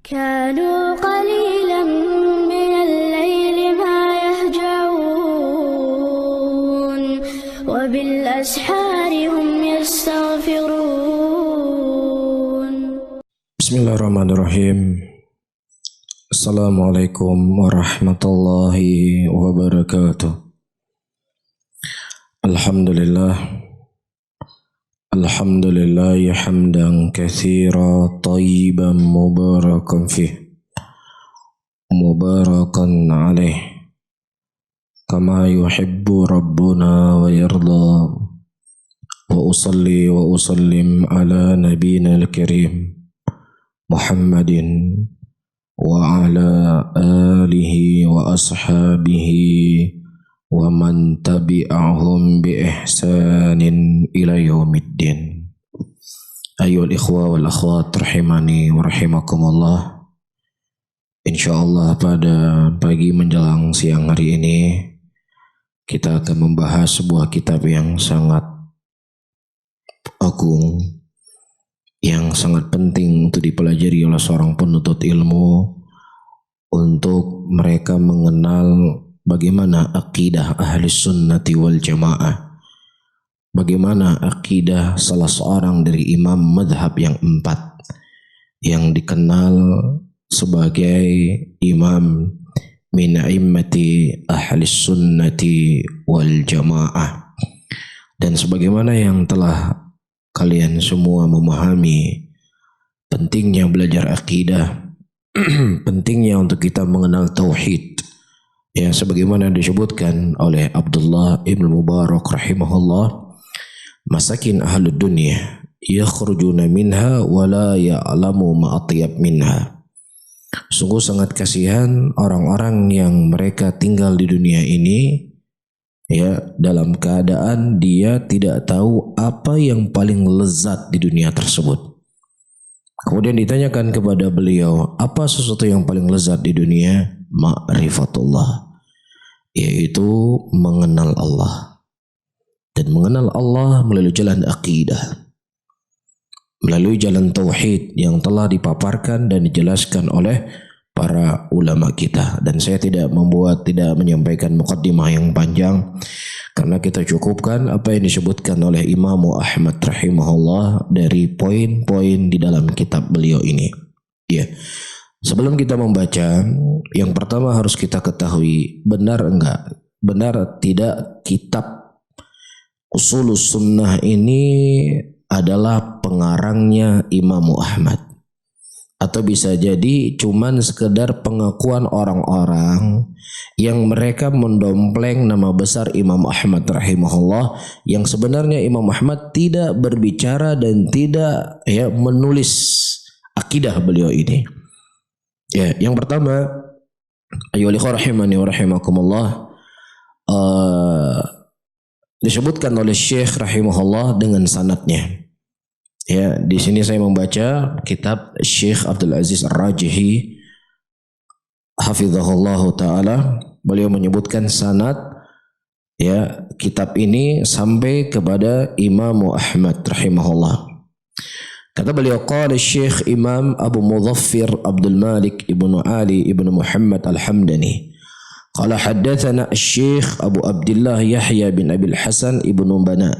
كانوا قليلا من الليل ما يهجعون وبالأسحار هم يستغفرون. Bismillahirrahmanirrahim. Assalamualaikum warahmatullahi wabarakatuh. Alhamdulillah hamdan katsira tayyiban mubarakan fih mubarakan alaih kama yuhibbu rabbuna wa yarda. Wa usalli wa usallim ala nabiyyina al-karim Muhammadin wa ala alihi wa ashabihi wa man tabi'ahum bi ihsanin ila yaumiddin. Ayyuhal ikhwa wal akhwat rahimani wa rahimakumullah. Insyaallah pada pagi menjelang siang hari ini kita akan membahas sebuah kitab yang sangat agung, yang sangat penting untuk dipelajari oleh seorang penuntut ilmu untuk mereka mengenal bagaimana akidah ahli sunnati wal jamaah, bagaimana akidah salah seorang dari imam madhab yang 4 yang dikenal sebagai imam min a'immati ahli sunnati wal jamaah. Dan sebagaimana yang telah kalian semua memahami pentingnya belajar akidah, pentingnya untuk kita mengenal tauhid, ya sebagaimana disebutkan oleh Abdullah ibn Mubarak rahimahullah, masakin ahlud dunya yakhrujuna minha wa la ya'lamu ma atyab minha. Sungguh sangat kasihan orang-orang yang mereka tinggal di dunia ini, ya, dalam keadaan dia tidak tahu apa yang paling lezat di dunia tersebut. Kemudian ditanyakan kepada beliau, apa sesuatu yang paling lezat di dunia? Ma'rifatullah, yaitu mengenal Allah. Dan mengenal Allah melalui jalan akidah, melalui jalan tauhid yang telah dipaparkan dan dijelaskan oleh para ulama kita. Dan saya tidak menyampaikan muqaddimah yang panjang, karena kita cukupkan apa yang disebutkan oleh Imam Ahmad rahimahullah dari poin-poin di dalam kitab beliau ini. Ya, sebelum kita membaca, yang pertama harus kita ketahui benar tidak kitab Ushulus Sunnah ini adalah pengarangnya Imam Ahmad, atau bisa jadi cuman sekedar pengakuan orang-orang yang mereka mendompleng nama besar Imam Ahmad rahimahullah, yang sebenarnya Imam Ahmad tidak berbicara dan tidak menulis akidah beliau ini. Ya, yang pertama, ayyuhal ikhwah rahimani wa rahimakumullah, disebutkan oleh Syekh rahimahullah dengan sanadnya. Ya, di sini saya membaca kitab Syekh Abdul Aziz Ar-Rajihi hafizahullah taala. Beliau menyebutkan sanad, ya, kitab ini sampai kepada Imam Ahmad rahimahullah. Kata beliau, qala Syekh Imam Abu Mudhaffir Abdul Malik ibnu Ali ibnu Muhammad Al-Hamdani qala haddatsana Syekh Abu Abdullah Yahya bin Abi Al-Hasan ibnu Bana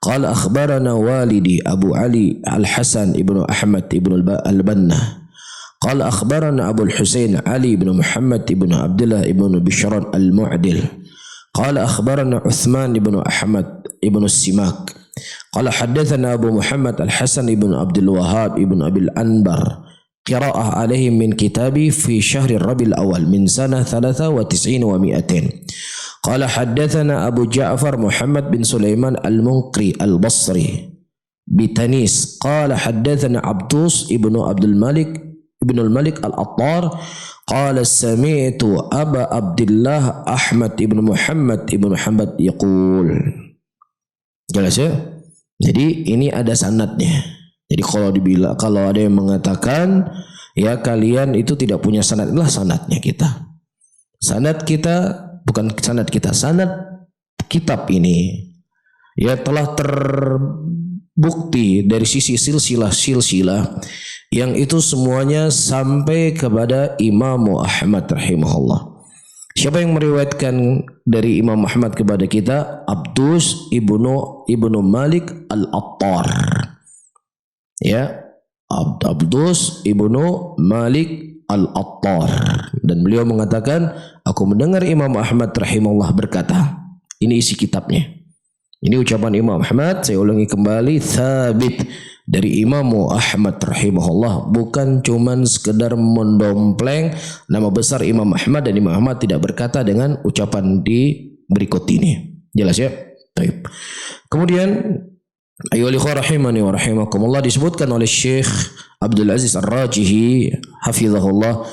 qala akhbarana walidi Abu Ali Al-Hasan ibnu Ahmad ibnu Al-Banna qala akhbarana Abu Al-Husain Ali ibnu Muhammad ibnu Abdullah ibnu Bishran Al-Mu'dil qala akhbarana Uthman ibnu Ahmad ibnu Simak qala haddatsana Abu Muhammad Al-Hasan ibnu Abdul Wahhab ibnu Abil Anbar qira'ah alaihim min kitabi fi syahr Rabiul Awal min sanah 93 wa 200. Qala haddatsana Abu Ja'far Muhammad bin Sulaiman Al-Munqri Al-Basri bitanis qala haddatsana Abdus ibnu Abdul Malik ibnu Al-Malik Al-Attar qala sami'tu Aba Abdullah Ahmad ibnu Muhammad ibnu Muhammad yaqul. Jelas ya? Jadi ini ada sanadnya. Jadi kalau ada yang mengatakan ya kalian itu tidak punya sanad, inilah sanadnya kita. Sanad kita bukan sanad kita, sanad kitab ini ya telah bukti dari sisi silsilah yang itu semuanya sampai kepada Imam Ahmad rahimahullah. Siapa yang meriwayatkan dari Imam Ahmad kepada kita? Abdus ibnu Malik al-Attar. Ya, Abdus ibnu Malik al-Attar, dan beliau mengatakan, aku mendengar Imam Ahmad rahimahullah berkata. Ini isi kitabnya. Ini ucapan Imam Ahmad, saya ulangi kembali, thabit dari Imam Ahmad rahimahullah, bukan cuman sekedar mendompleng nama besar Imam Ahmad, dan Imam Ahmad tidak berkata dengan ucapan di berikut ini. Jelas ya? Baik. Kemudian ayyuhal ikhwah rahimani wa rahimakumullah, disebutkan oleh Syekh Abdul Aziz Ar-Rajihi hafizahullah,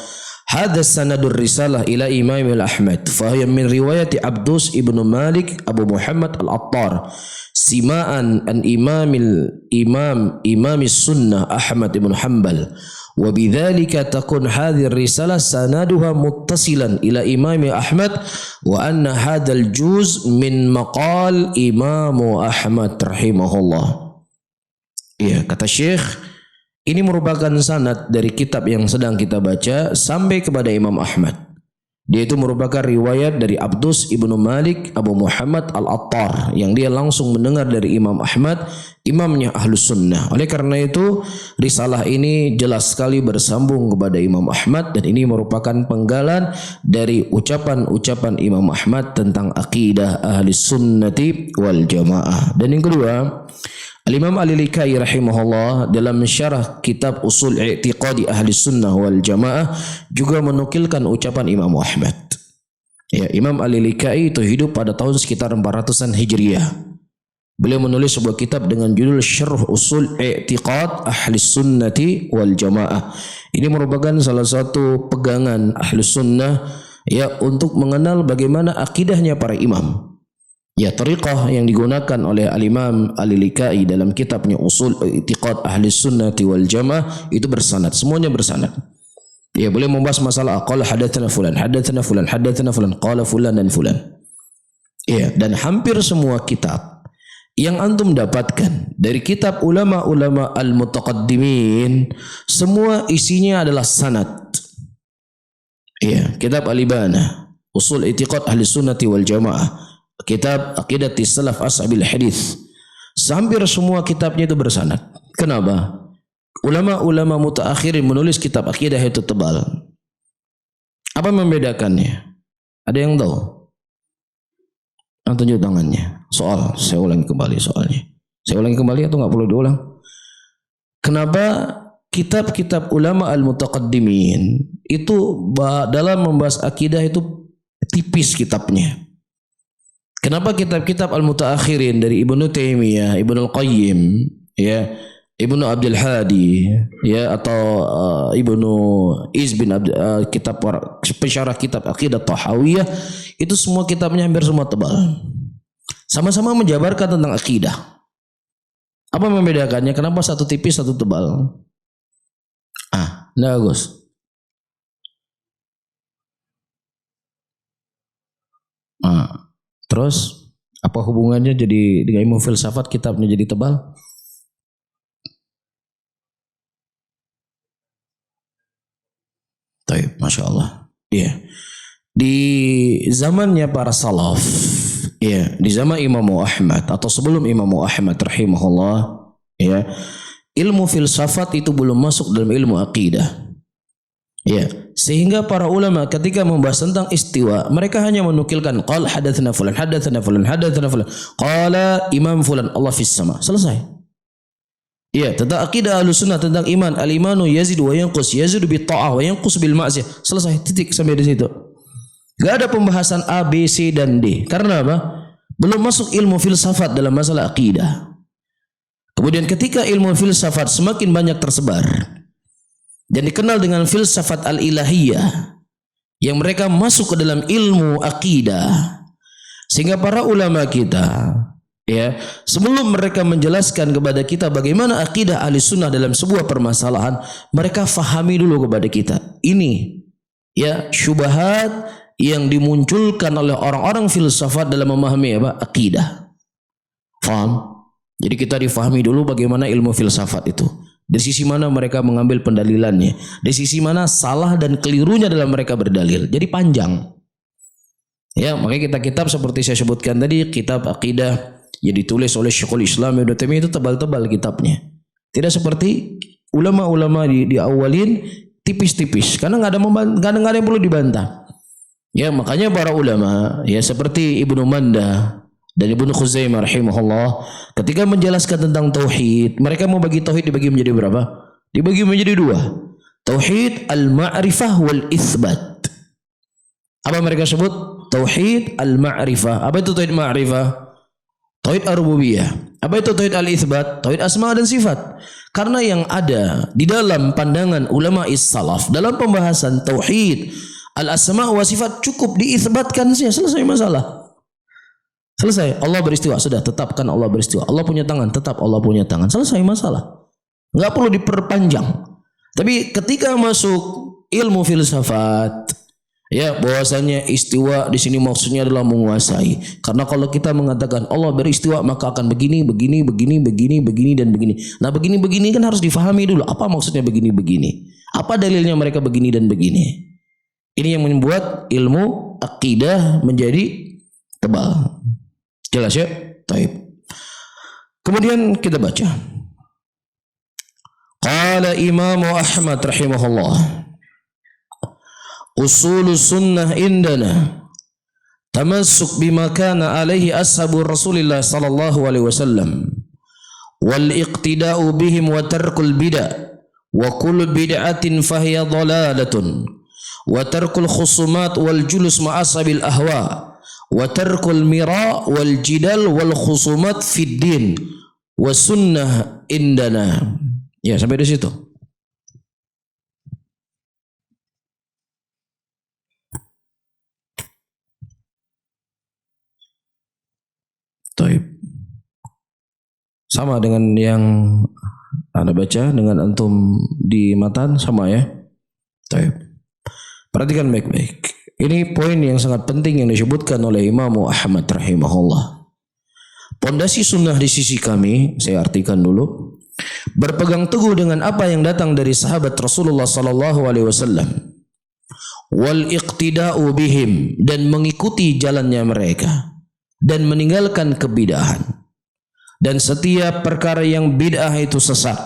hadha sanadur risalah ila Imam Ahmad fahiya min riwayati Abdus ibnu Malik Abu Muhammad al-Attar sima'an an imam sunnah Ahmad ibn Hanbal, wa bidzalika takun hadhihi risalah sanaduha muttasilan ila Imam Ahmad, wa anna hadzal juz min maqal Imam Ahmad rahimahullah. Iya, kata Syekh, ini merupakan sanad dari kitab yang sedang kita baca sampai kepada Imam Ahmad. Dia itu merupakan riwayat dari Abdus ibnu Malik Abu Muhammad al-Attar, yang dia langsung mendengar dari Imam Ahmad, imamnya Ahlus Sunnah. Oleh karena itu risalah ini jelas sekali bersambung kepada Imam Ahmad, dan ini merupakan penggalan dari ucapan-ucapan Imam Ahmad tentang akidah Ahlus Sunnati wal Jamaah. Dan yang kedua, Al-Imam Al-Likai rahimahullah dalam syarah kitab Usul I'tiqadi Ahli Sunnah wal Jamaah juga menukilkan ucapan Imam Ahmad. Ya, Imam Al-Likai itu hidup pada tahun sekitar 400-an Hijriah. Beliau menulis sebuah kitab dengan judul Syarh Usul I'tiqad Ahli Sunnati wal Jamaah. Ini merupakan salah satu pegangan Ahli Sunnah ya untuk mengenal bagaimana akidahnya para imam. Ya, tariqah yang digunakan oleh Al-Imam Al-Likai dalam kitabnya Usul I'tiqad Ahli Sunnati wal Jamaah itu bersanad, semuanya bersanad. Ya, boleh membahas masalah qala hadatsana fulan, qala fulan dan fulan. Ya, dan hampir semua kitab yang antum dapatkan dari kitab ulama-ulama al-mutaqaddimin, semua isinya adalah sanad. Ya, kitab Al-Ibana, Usul I'tiqad Ahli Sunnati wal Jamaah, kitab Aqidati Salaf Ashabil Hadis, hampir semua kitabnya itu bersanad. Kenapa? Ulama-ulama mutaakhirin menulis kitab akidah itu tebal. Apa membedakannya? Ada yang tahu? Yang tunjuk tangannya. Soal, saya ulangi kembali soalnya. Saya ulangi kembali atau nggak perlu diulang? Kenapa kitab-kitab ulama al-mutaqaddimin itu dalam membahas akidah itu tipis kitabnya? Kenapa kitab-kitab al-mutaakhirin dari Ibnu Taimiyah, Ibnu Al-Qayyim, ya, Ibnu Abdul Hadi, ya, atau Ibnu Izz bin kitab pensyarah kitab Aqidah Tahawiyah, itu semua kitabnya hampir semua tebal. Sama-sama menjabarkan tentang akidah. Apa membedakannya? Kenapa satu tipis, satu tebal? Bagus. Terus apa hubungannya jadi dengan ilmu filsafat kitabnya jadi tebal? Taib, masya Allah. Iya. Di zamannya para salaf, ya, di zaman Imam Ahmad atau sebelum Imam Ahmad rahimahullah, ya, ilmu filsafat itu belum masuk dalam ilmu akidah. Ya, sehingga para ulama ketika membahas tentang istiwa, mereka hanya menukilkan qala hadatsana fulan, qala imam fulan Allah fis sama. Selesai. Ya, tentang akidah Ahlussunnah, tentang iman, al-imanu yazid wa yanqus, yazidu bi ta'ah wa yanqus bil ma'siyah. Selesai, titik sampai di situ. Gak ada pembahasan A, B, C dan D. Karena apa? Belum masuk ilmu filsafat dalam masalah akidah. Kemudian ketika ilmu filsafat semakin banyak tersebar dan dikenal dengan filsafat al-ilahiyah yang mereka masuk ke dalam ilmu akidah, sehingga para ulama kita, ya, sebelum mereka menjelaskan kepada kita bagaimana akidah ahli sunnah dalam sebuah permasalahan, mereka fahami dulu kepada kita ini, ya, syubhat yang dimunculkan oleh orang-orang filsafat dalam memahami apa? Akidah. Faham? Jadi kita difahami dulu bagaimana ilmu filsafat itu. Dari sisi mana mereka mengambil pendalilannya. Dari sisi mana salah dan kelirunya dalam mereka berdalil. Jadi panjang. Ya, makanya kitab-kitab seperti saya sebutkan tadi, kitab akidah yang ditulis oleh Syekhul Islam Ibnu Taimiyah itu tebal-tebal kitabnya. Tidak seperti ulama-ulama di awalin tipis-tipis. Karena nggak ada yang perlu dibantah. Ya, makanya para ulama ya seperti Ibnu Manda dan Ibnu Khuzaimah rahimahullah ketika menjelaskan tentang tauhid, mereka mau bagi tauhid dibagi menjadi berapa? Dibagi menjadi dua. Tauhid al-ma'rifah wal itsbat. Apa mereka sebut? Tauhid al-ma'rifah. Apa itu tauhid ma'rifah? Tauhid ar-rububiyah. Apa itu tauhid al-itsbat? Tauhid asma dan sifat. Karena yang ada di dalam pandangan ulama salaf dalam pembahasan tauhid al-asma wa sifat cukup diitsbatkan saja, selesai masalah. Selesai. Allah beristiwa, sudah tetapkan Allah beristiwa. Allah punya tangan, tetap Allah punya tangan. Selesai masalah. Enggak perlu diperpanjang. Tapi ketika masuk ilmu filsafat, ya bahwasanya istiwa di sini maksudnya adalah menguasai. Karena kalau kita mengatakan Allah beristiwa maka akan begini dan begini. Nah, begini kan harus difahami dulu apa maksudnya begini. Apa dalilnya mereka begini dan begini. Ini yang membuat ilmu akidah menjadi tebal. Jelas ya? Taib. Kemudian kita baca. Qala Imam Ahmad rahimahullah. Usul sunnah indana tamassuk bima kana alaihi ashabu Rasulillah sallallahu alaihi wasallam wal iqtida'u bihim wa tarkul bid'ah wa kullu bid'atin fahiya dhalalatun wa tarkul khusumat wal julus ma'asabil ahwa wa tarkul mira wal jidal wal khusumat fid din wa sunnah indana. Ya, sampai di situ. Taib. Sama dengan yang Anda baca dengan antum di matan sama ya. Taib. Perhatikan baik-baik. Ini poin yang sangat penting yang disebutkan oleh Imam Ahmad rahimahullah. Pondasi sunnah di sisi kami, saya artikan dulu, berpegang teguh dengan apa yang datang dari sahabat Rasulullah sallallahu alaihi wasallam. Wal iqtida'u bihim, dan mengikuti jalannya mereka dan meninggalkan kebid'ahan. Dan setiap perkara yang bid'ah itu sesat.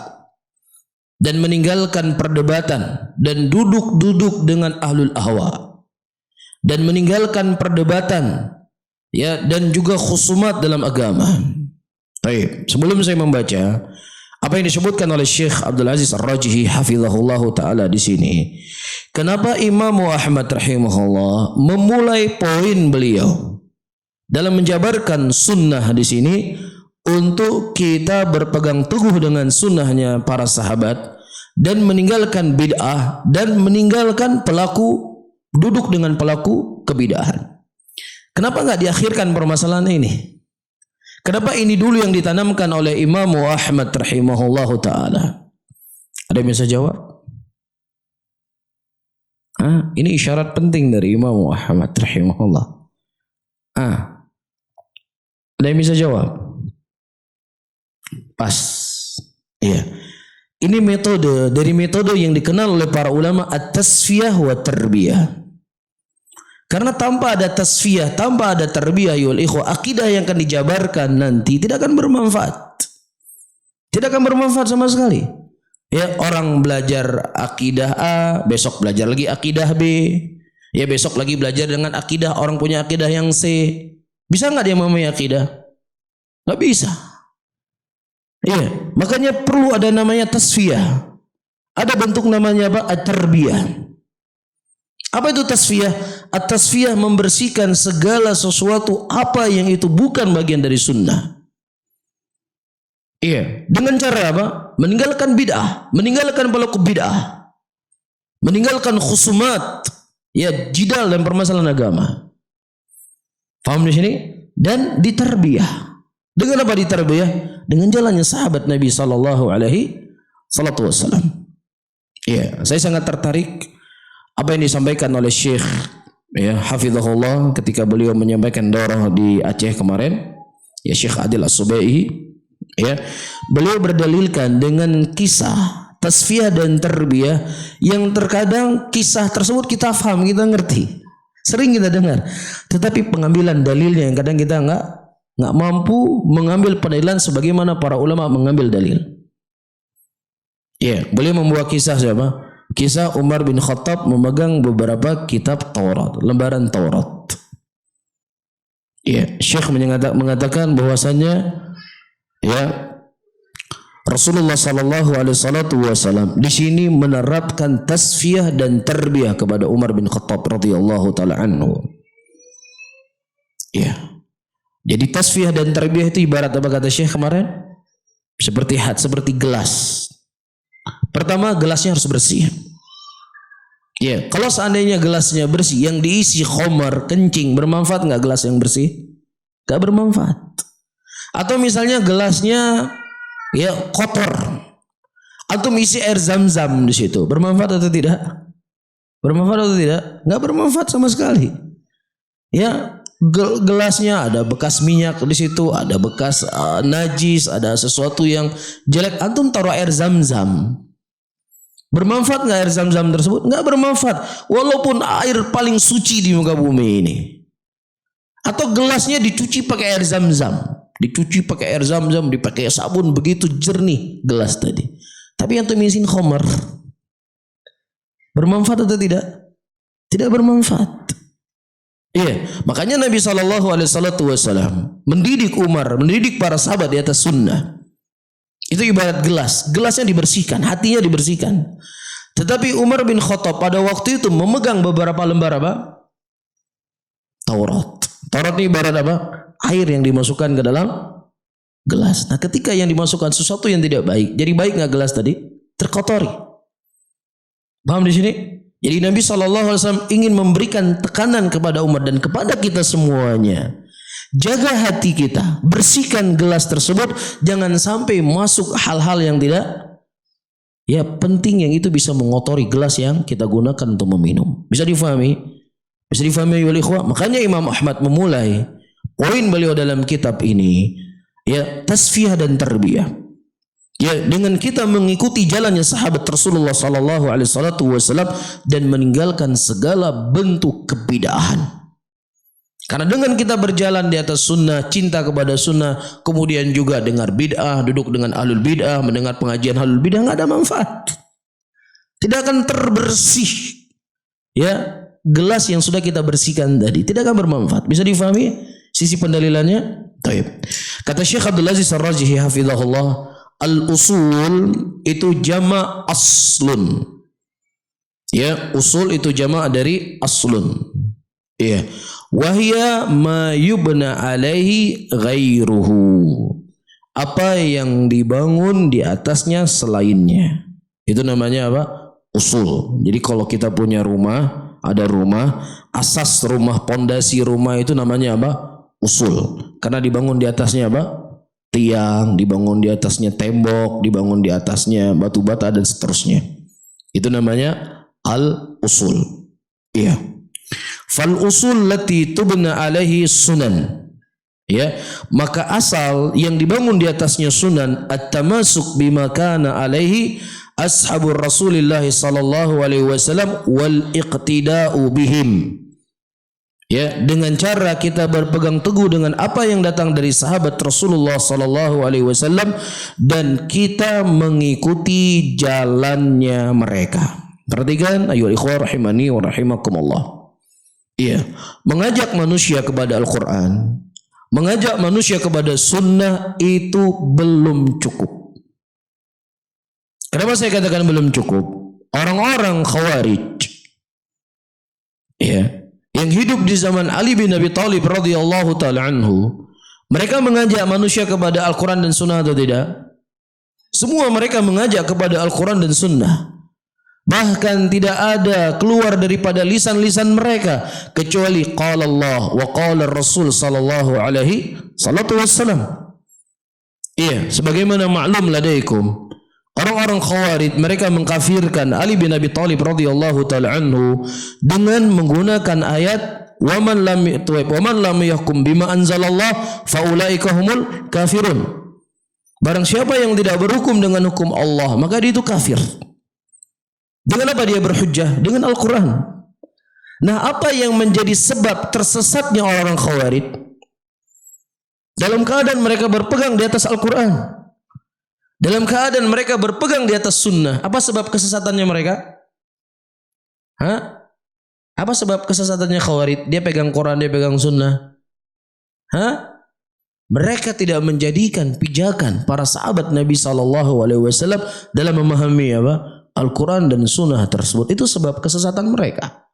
Dan meninggalkan perdebatan dan duduk-duduk dengan ahlul ahwa. Dan meninggalkan perdebatan ya dan juga khusumat dalam agama. Baik, sebelum saya membaca apa yang disebutkan oleh Syekh Abdul Aziz Ar-Rajihi hafizahullahu taala di sini, kenapa Imam Ahmad rahimahullah memulai poin beliau dalam menjabarkan sunnah di sini untuk kita berpegang teguh dengan sunnahnya para sahabat dan meninggalkan bid'ah dan meninggalkan duduk dengan pelaku kebid'ahan. Kenapa enggak diakhirkan permasalahan ini? Kenapa ini dulu yang ditanamkan oleh Imam Ahmad rahimahullahu taala? Ada yang bisa jawab? Ini isyarat penting dari Imam Ahmad rahimahullah. Ada yang bisa jawab? Pas. Iya. Ini metode dari metode yang dikenal oleh para ulama at-tasfiyah wa tarbiyah. Karena tanpa ada tasfiyah, tanpa ada tarbiyah yul ikhwah, akidah yang akan dijabarkan nanti tidak akan bermanfaat. Tidak akan bermanfaat sama sekali. Ya, orang belajar akidah A, besok belajar lagi akidah B. Ya, besok lagi belajar dengan akidah orang punya akidah yang C. Bisa enggak dia memahami akidah? Enggak bisa. Iya, makanya perlu ada namanya tasfiyah. Ada bentuk namanya apa? At-tarbiyah. Apa itu tasfiyah? At-tasfiyah membersihkan segala sesuatu apa yang itu bukan bagian dari sunnah. Iya, dengan cara apa? Meninggalkan bid'ah, meninggalkan pelaku bid'ah, meninggalkan khusumat, ya jidal dan permasalahan agama. Paham di sini? Dan ditarbiyah. Dengan apa ditarbiyah? Dengan jalannya sahabat Nabi sallallahu alaihi wasallam. Iya, saya sangat tertarik apa yang disampaikan oleh Syekh ya hafizahullah ketika beliau menyampaikan daurah di Aceh kemarin, ya Syekh Adil As-Subaihi Ya, beliau berdalilkan dengan kisah tasfiyah dan tarbiyah yang terkadang kisah tersebut kita paham, kita ngerti, sering kita dengar, tetapi pengambilan dalilnya yang kadang kita nggak mampu mengambil pendalilan sebagaimana para ulama mengambil dalil. Ya, beliau membawa kisah siapa? Kisah Umar bin Khattab memegang beberapa kitab Taurat, lembaran Taurat. Ya, Syekh mengatakan bahwasanya ya Rasulullah sallallahu alaihi wasallam di sini menerapkan tasfiyah dan tarbiyah kepada Umar bin Khattab radhiyallahu taala anhu. Ya. Jadi tasfiyah dan tarbiyah itu ibarat apa kata Syekh kemarin? Seperti gelas. Pertama, gelasnya harus bersih. Ya, kalau seandainya gelasnya bersih, yang diisi khamar, kencing, bermanfaat nggak gelas yang bersih? Nggak bermanfaat. Atau misalnya gelasnya ya kotor, atau isi air zam-zam di situ, bermanfaat atau tidak? Bermanfaat atau tidak? Nggak bermanfaat sama sekali. Ya, gelasnya ada bekas minyak di situ, ada bekas najis, ada sesuatu yang jelek. Antum taruh air zam-zam, bermanfaat nggak air zam-zam tersebut? Nggak bermanfaat, walaupun air paling suci di muka bumi ini. Atau gelasnya dicuci pakai air zam-zam, dipakai sabun, begitu jernih gelas tadi. Tapi yang tumisin khamar, bermanfaat atau tidak? Tidak bermanfaat. Iya, makanya Nabi SAW mendidik Umar, mendidik para sahabat di atas sunnah. Itu ibarat gelas, gelasnya dibersihkan, hatinya dibersihkan. Tetapi Umar bin Khattab pada waktu itu memegang beberapa lembar apa? Taurat. Taurat ini ibarat apa? Air yang dimasukkan ke dalam gelas. Nah, ketika yang dimasukkan sesuatu yang tidak baik, jadi baik nggak gelas tadi? Terkotori. Paham di sini? Jadi Nabi SAW ingin memberikan tekanan kepada umat dan kepada kita semuanya. Jaga hati kita, bersihkan gelas tersebut, jangan sampai masuk hal-hal yang tidak ya penting yang itu bisa mengotori gelas yang kita gunakan untuk meminum. Bisa difahami? Bisa difahami oleh ikhwah? Makanya Imam Ahmad memulai poin beliau dalam kitab ini ya tasfiyah dan tarbiyah. Ya, dengan kita mengikuti jalannya sahabat Rasulullah sallallahu alaihi wasallam dan meninggalkan segala bentuk kebid'ahan. Karena dengan kita berjalan di atas sunnah, cinta kepada sunnah, kemudian juga dengar bid'ah, duduk dengan ahlul bid'ah, mendengar pengajian ahlul bid'ah, nggak ada manfaat. Tidak akan terbersih. Ya, gelas yang sudah kita bersihkan tadi tidak akan bermanfaat. Bisa difahami sisi pendalilannya? Baik. Kata Syekh Abdul Aziz Ar-Rajihi hafizahullah, al-usul itu jama' aslun. Ya, usul itu jama' dari aslun. Ya. Wahya ma yubna alaihi ghairuhu. Apa yang dibangun di atasnya selainnya. Itu namanya apa? Usul. Jadi kalau kita punya rumah, ada rumah, asas rumah, pondasi rumah itu namanya apa? Usul. Karena dibangun di atasnya apa? Tiang, dibangun di atasnya tembok, dibangun di atasnya batu bata dan seterusnya. Itu namanya al-usul. Iya. Fal usul lati tubna alaihi sunan. Ya, maka asal yang dibangun di atasnya sunan at-tamasuk bima kana alaihi ashabur Rasulillah sallallahu alaihi wasallam wal iqtida'u bihim. Ya, dengan cara kita berpegang teguh dengan apa yang datang dari sahabat Rasulullah sallallahu alaihi wasallam dan kita mengikuti jalannya mereka. Perhatikan ayo ikhwah rahimani wa rahimakumullah. Iya, mengajak manusia kepada Al-Quran, mengajak manusia kepada sunnah itu belum cukup. Kenapa saya katakan belum cukup? Orang-orang Khawarij, ya, yang hidup di zaman Ali bin Abi Thalib radhiyallahu taala anhu, mereka mengajak manusia kepada Al-Quran dan sunnah atau tidak? Semua mereka mengajak kepada Al-Quran dan sunnah. Bahkan tidak ada keluar daripada lisan-lisan mereka kecuali qala Allah wa qala Rasul sallallahu alaihi wasallam. Iya, sebagaimana maklum ladaikum, orang-orang Khawarij mereka mengkafirkan Ali bin Abi Thalib radhiyallahu taala anhu dengan menggunakan ayat wa man lam yahkum bima anzalallah faulaika humul kafirun. Barang siapa yang tidak berhukum dengan hukum Allah, maka dia itu kafir. Dengan apa dia berhujjah? Dengan Al-Quran. Nah, apa yang menjadi sebab tersesatnya orang-orang Khawarij? Dalam keadaan mereka berpegang di atas Al-Quran, dalam keadaan mereka berpegang di atas sunnah. Apa sebab kesesatannya mereka? Apa sebab kesesatannya Khawarij? Dia pegang Quran, dia pegang sunnah. Mereka tidak menjadikan pijakan para sahabat Nabi SAW dalam memahami Al-Quran dan sunnah tersebut. Itu sebab kesesatan mereka.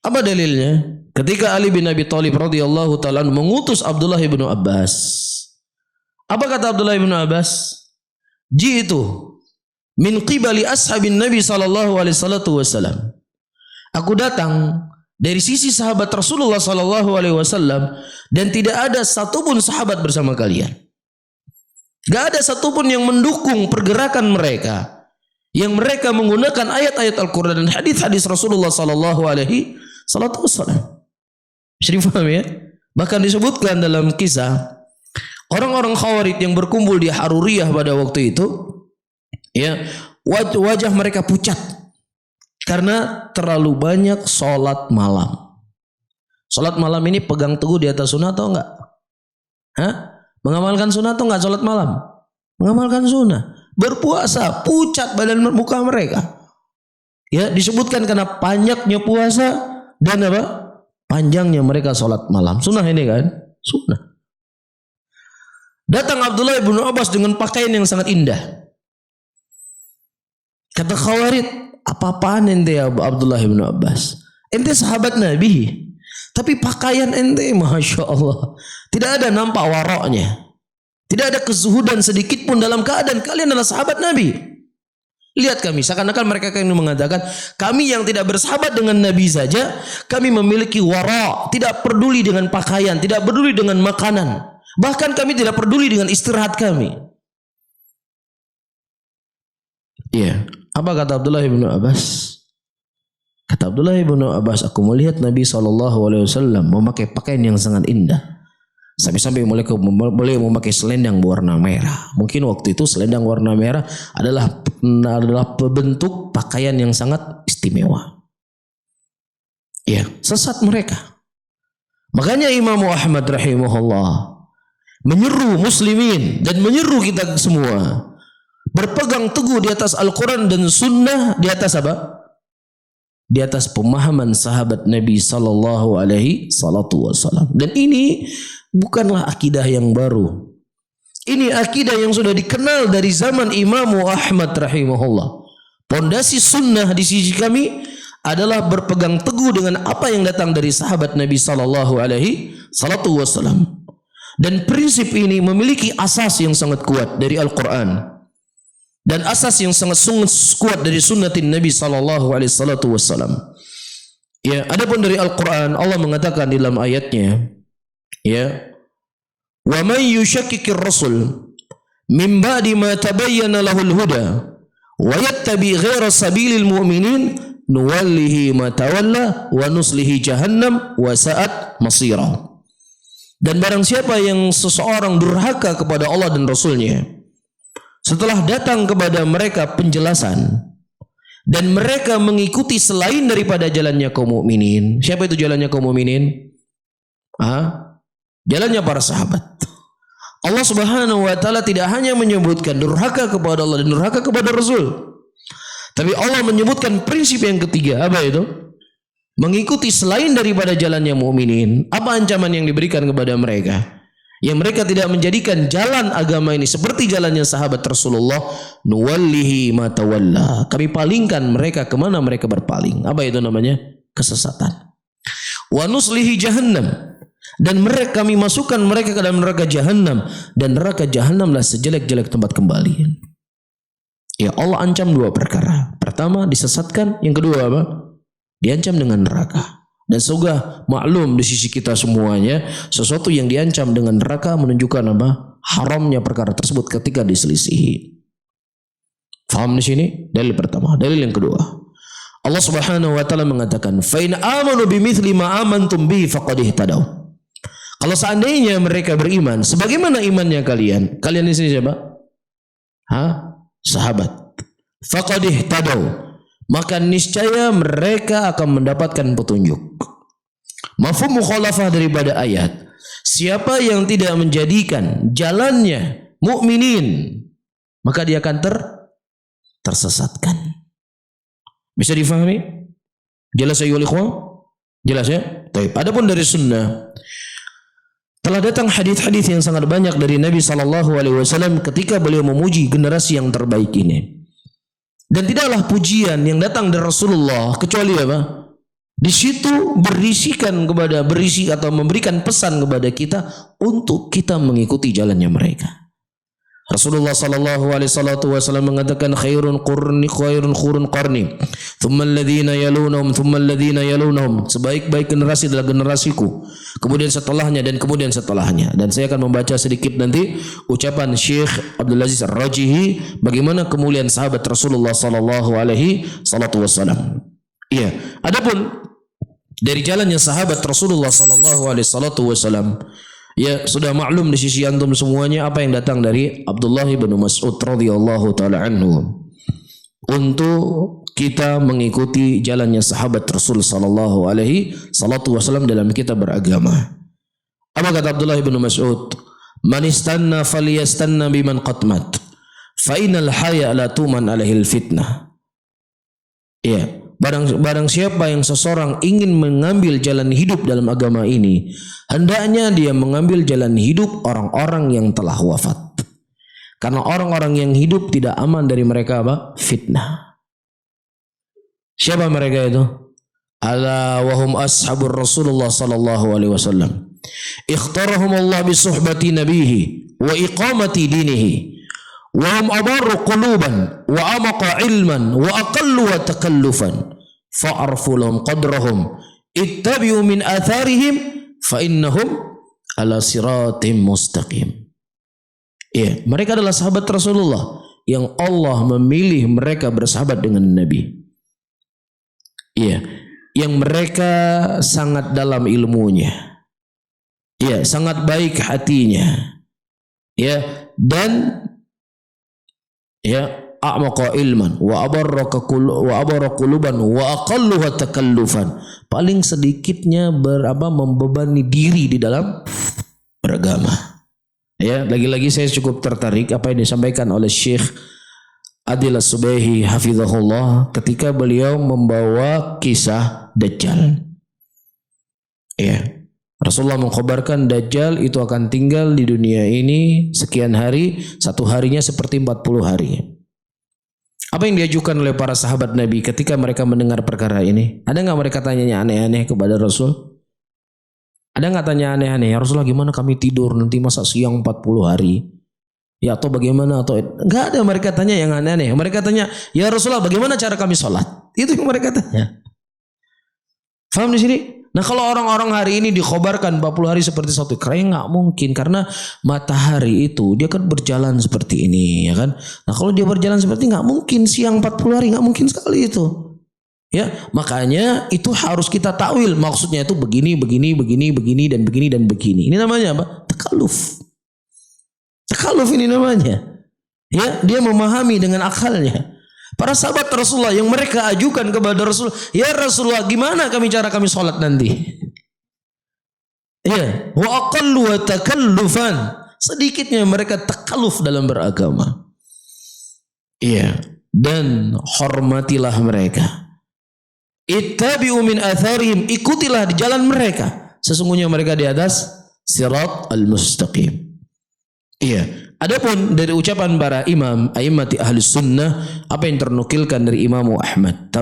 Apa dalilnya? Ketika Ali bin Abi Thalib radhiyallahu ta'ala mengutus Abdullah bin Abbas. Apa kata Abdullah bin Abbas? Jitu min qibali ashabin Nabi sallallahu alaihi wasallam. Aku datang dari sisi sahabat Rasulullah sallallahu alaihi wasallam dan tidak ada satupun sahabat bersama kalian. Gak ada satupun yang mendukung pergerakan mereka, yang mereka menggunakan ayat-ayat Al-Quran dan hadis-hadis Rasulullah sallallahu alaihi wasallam. Bisa difaham ya? Bahkan disebutkan dalam kisah orang-orang Khawarij yang berkumpul di Haruriyah pada waktu itu, ya, wajah mereka pucat karena terlalu banyak sholat malam. Sholat malam ini pegang teguh di atas sunnah atau enggak? Mengamalkan sunnah atau enggak sholat malam? Mengamalkan sunnah. Berpuasa, pucat badan muka mereka. Ya, disebutkan karena banyaknya puasa dan panjangnya mereka sholat malam. Sunnah ini kan? Sunnah. Datang Abdullah bin Abbas dengan pakaian yang sangat indah. Kata Khawarij, apa-apaan ente ya Abdullah bin Abbas? Ente sahabat Nabi, tapi pakaian ente Masya Allah tidak ada nampak waroknya, tidak ada kezuhudan sedikit pun dalam keadaan kalian adalah sahabat Nabi. Lihat kami, seakan-akan mereka yang mengatakan kami yang tidak bersahabat dengan Nabi saja, kami memiliki wara, tidak peduli dengan pakaian, tidak peduli dengan makanan, bahkan kami tidak peduli dengan istirahat kami. Iya, apa kata Abdullah bin Abbas? Kata Abdullah bin Abbas, aku melihat Nabi SAW memakai pakaian yang sangat indah. Sampai-sampai boleh memakai selendang berwarna merah. Mungkin waktu itu selendang warna merah adalah bentuk pakaian yang sangat istimewa. Ya, sesat mereka. Makanya Imam Ahmad rahimahullah menyeru muslimin dan menyeru kita semua berpegang teguh di atas Al-Quran dan Sunnah, di atas apa? Di atas pemahaman sahabat Nabi Sallallahu Alaihi Wasallam. Dan ini bukanlah akidah yang baru. Ini akidah yang sudah dikenal dari zaman Imam Ahmad rahimahullah. Pondasi sunnah di sisi kami adalah berpegang teguh dengan apa yang datang dari sahabat Nabi Sallallahu Alaihi Wasallam. Dan prinsip ini memiliki asas yang sangat kuat dari Al-Quran dan asas yang sangat kuat dari sunnatin Nabi Sallallahu Alaihi Wasallam. Ya, adapun dari Al-Quran, Allah mengatakan di dalam ayatnya, ya, wa man yushakkikir rasul min ba'di ma tabayyana lahul huda wa yattabi ghaira sabilil mu'minin nuwallihi ma tawalla wa nuslihi jahannam wa sa'at masira. Dan barang siapa yang seseorang durhaka kepada Allah dan Rasulnya setelah datang kepada mereka penjelasan dan mereka mengikuti selain daripada jalannya kaum mukminin. Siapa itu jalannya kaum mukminin? Jalannya para sahabat. Allah Subhanahu wa taala tidak hanya menyebutkan durhaka kepada Allah dan durhaka kepada Rasul, tapi Allah menyebutkan prinsip yang ketiga. Apa itu? Mengikuti selain daripada jalannya mukminin. Apa ancaman yang diberikan kepada mereka? Yang mereka tidak menjadikan jalan agama ini seperti jalannya sahabat Rasulullah. Nuwallihi ma tawalla. Kami palingkan mereka kemana mereka berpaling. Apa itu namanya? Kesesatan. Wa nuslihi jahannam. Dan mereka kami masukkan mereka ke dalam neraka jahannam. Dan neraka jahannamlah sejelek-jelek tempat kembali. Ya, Allah ancam dua perkara. Pertama disesatkan, yang kedua apa? Diancam dengan neraka. Dan sudah maklum di sisi kita semuanya, sesuatu yang diancam dengan neraka menunjukkan apa? Haramnya perkara tersebut ketika diselisihi. Faham di sini? Dalil pertama. Dalil yang kedua, Allah Subhanahu wa taala mengatakan, "Fa in amanu bimithli ma amantum bihi faqad ihtadaw." Kalau seandainya mereka beriman, sebagaimana imannya kalian? Kalian di sini siapa? Sahabat. Faqad ihtadaw. Maka niscaya mereka akan mendapatkan petunjuk. Mafhum mukhalafah daripada ayat. Siapa yang tidak menjadikan jalannya mukminin, maka dia akan tersesatkan. Bisa difahami? Jelas ya ikhwan? Jelas ya? Baik. Adapun dari sunnah, telah datang hadis-hadis yang sangat banyak dari Nabi SAW ketika beliau memuji generasi yang terbaik ini. Dan tidaklah pujian yang datang dari Rasulullah kecuali apa? Di situ berisi atau memberikan pesan kepada kita untuk kita mengikuti jalannya mereka. Rasulullah sallallahu alaihi wasallam mengatakan khairun qurun qarni, thumma alladhina yalunhum, sebaik-baik generasi adalah generasiku, kemudian setelahnya dan kemudian setelahnya. Dan saya akan membaca sedikit nanti ucapan Syekh Abdul Aziz Ar-Rajihi bagaimana kemuliaan sahabat Rasulullah sallallahu alaihi wasallam. Iya, adapun dari jalannya sahabat Rasulullah sallallahu alaihi wasallam, ya sudah maklum di sisi antum semuanya apa yang datang dari Abdullah bin Mas'ud radhiyallahu taala anhu untuk kita mengikuti jalannya sahabat Rasul sallallahu alaihi wasallam dalam kita beragama. Apa kata Abdullah bin Mas'ud? Man istanna falyastanna biman qatmat fa innal haya la tuman alaihil fitnah. Ya, barang siapa yang seseorang ingin mengambil jalan hidup dalam agama ini, hendaknya dia mengambil jalan hidup orang-orang yang telah wafat. Karena orang-orang yang hidup tidak aman dari mereka apa? Fitnah. Siapa mereka itu? Ala wahum ashabur Rasulullah sallallahu alaihi wasallam. Ikhtarahum Allah bi suhbati nabihi wa iqamati dinihi. Wa hum abarru quluban wa amaqa ilman wa aqallu wa takallufan. Fa'arfu lahum qadrahum ittabi'u min atharihim fa innahum ala siratim mustaqim. Ya, mereka adalah sahabat Rasulullah yang Allah memilih mereka bersahabat dengan Nabi. Ya, yang mereka sangat dalam ilmunya. Ya, sangat baik hatinya. Ya, dan ya a'maqa ilman wa abarra quluban wa aqalluha takallufan, paling sedikitnya membebani diri di dalam beragama. Ya, lagi-lagi saya cukup tertarik apa yang disampaikan oleh Syekh Adil As-Subaihi hafizahullah ketika beliau membawa kisah Dajjal. Ya, Rasulullah mengkhabarkan Dajjal itu akan tinggal di dunia ini sekian hari, satu harinya seperti 40 hari. Apa yang diajukan oleh para sahabat Nabi ketika mereka mendengar perkara ini? Ada nggak mereka tanya aneh-aneh kepada Rasul? Ada nggak tanya aneh-aneh? Ya Rasulullah, gimana kami tidur nanti masa siang 40 hari? Ya atau bagaimana? Atau nggak ada mereka tanya yang aneh-aneh. Mereka tanya, ya Rasulullah bagaimana cara kami sholat? Itu yang mereka tanya. Faham di sini? Nah kalau orang-orang hari ini dikhobarkan 40 hari seperti satu keren, nggak mungkin, karena matahari itu dia kan berjalan seperti ini, ya kan? Nah kalau dia berjalan seperti nggak mungkin siang 40 hari, nggak mungkin sekali itu. Ya, makanya itu harus kita takwil, maksudnya itu begini dan begini. Ini namanya apa? Takalluf. Takalluf ini namanya. Ya, dia memahami dengan akalnya. Para sahabat Rasulullah yang mereka ajukan kepada Rasul, ya Rasulullah gimana cara kami sholat nanti? Ya, wa aqallu wa takallufan, sedikitnya mereka takalluf dalam beragama. Iya, dan hormatilah mereka. Ittabi'u min atharihim, ikutilah di jalan mereka, sesungguhnya mereka di atas sirat al-mustaqim. Iya. Adapun dari ucapan para imam a'immati ahli sunnah, apa yang ternukilkan dari Imam Ahmad,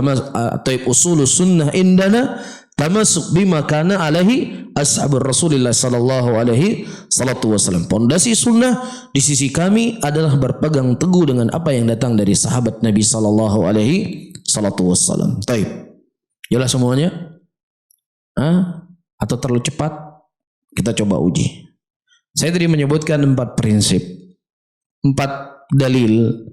taib usulus sunnah indana tamasuk bima kana alaihi ashabur Rasulillah sallallahu alaihi wasallam. Pondasi sunnah di sisi kami adalah berpegang teguh dengan apa yang datang dari sahabat Nabi sallallahu alaihi wasallam. Taib. Jelas semuanya? Atau terlalu cepat? Kita coba uji. Saya tadi menyebutkan 4 prinsip, 4 dalil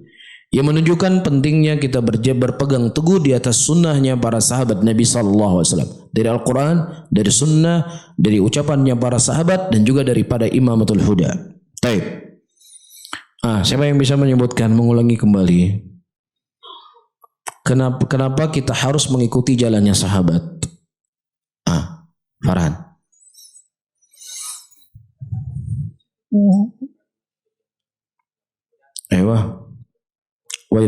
yang menunjukkan pentingnya kita berpegang teguh di atas sunnahnya para sahabat Nabi sallallahu alaihi wasallam. Dari Al-Quran, dari Sunnah, dari ucapannya para sahabat, dan juga daripada Imamatul Huda. Taib. Siapa yang bisa menyebutkan, mengulangi kembali? Kenapa kita harus mengikuti jalannya sahabat? Farhan. Wa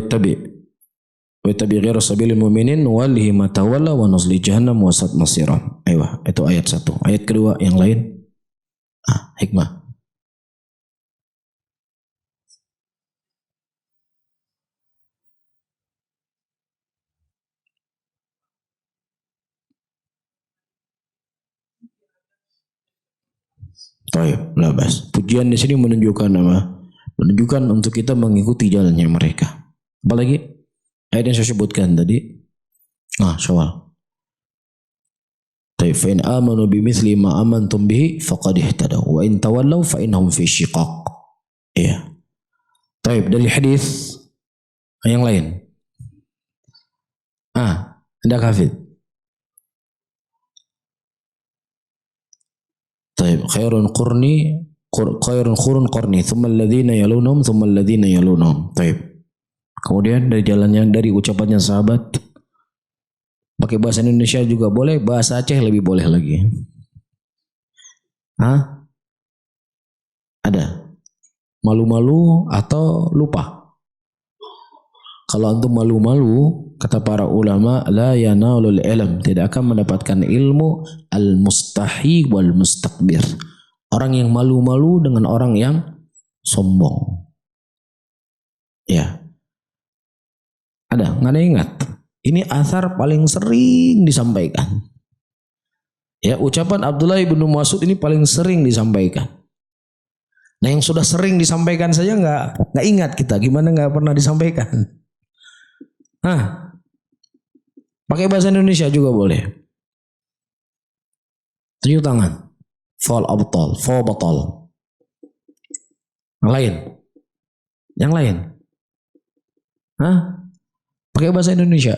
yattabi ghayra sabilil mu'minin nuwallihi ma tawalla wa nusli jahannam wa sa'at masira. Itu ayat 1. Ayat kedua yang lain. Hikmah. Taib, labas. Pujian di sini menunjukkan apa? Menunjukkan untuk kita mengikuti jalannya mereka. Apalagi ayat yang saya sebutkan tadi. Soal. Taib, fa in amanu bimithli ma amantum bihi faqad ihtadaw wa in tawallaw fa innahum fi shiqaq. Iya. Taib, dari hadis yang lain. Hendak hafid. Taib, khairun qurun qarni thumma alladhina yalunhum thumma alladhina yalunhum. Taib. Kemudian dari jalannya, dari ucapannya sahabat, pakai bahasa Indonesia juga boleh, bahasa Aceh lebih boleh lagi. Ada malu-malu atau lupa? Kalau antum malu-malu, kata para ulama, la yanalul ilm, tidak akan mendapatkan ilmu al-mustahi wal mustakbir. Orang yang malu-malu dengan orang yang sombong. Ya. Ada, nggak ada ingat? Ini athar paling sering disampaikan. Ya, ucapan Abdullah bin Mas'ud ini paling sering disampaikan. Nah, yang sudah sering disampaikan saja nggak ingat kita, gimana nggak pernah disampaikan? Pakai bahasa Indonesia juga boleh. Tunjuk tangan. Fal abtal, fa batal. Yang lain. Pakai bahasa Indonesia.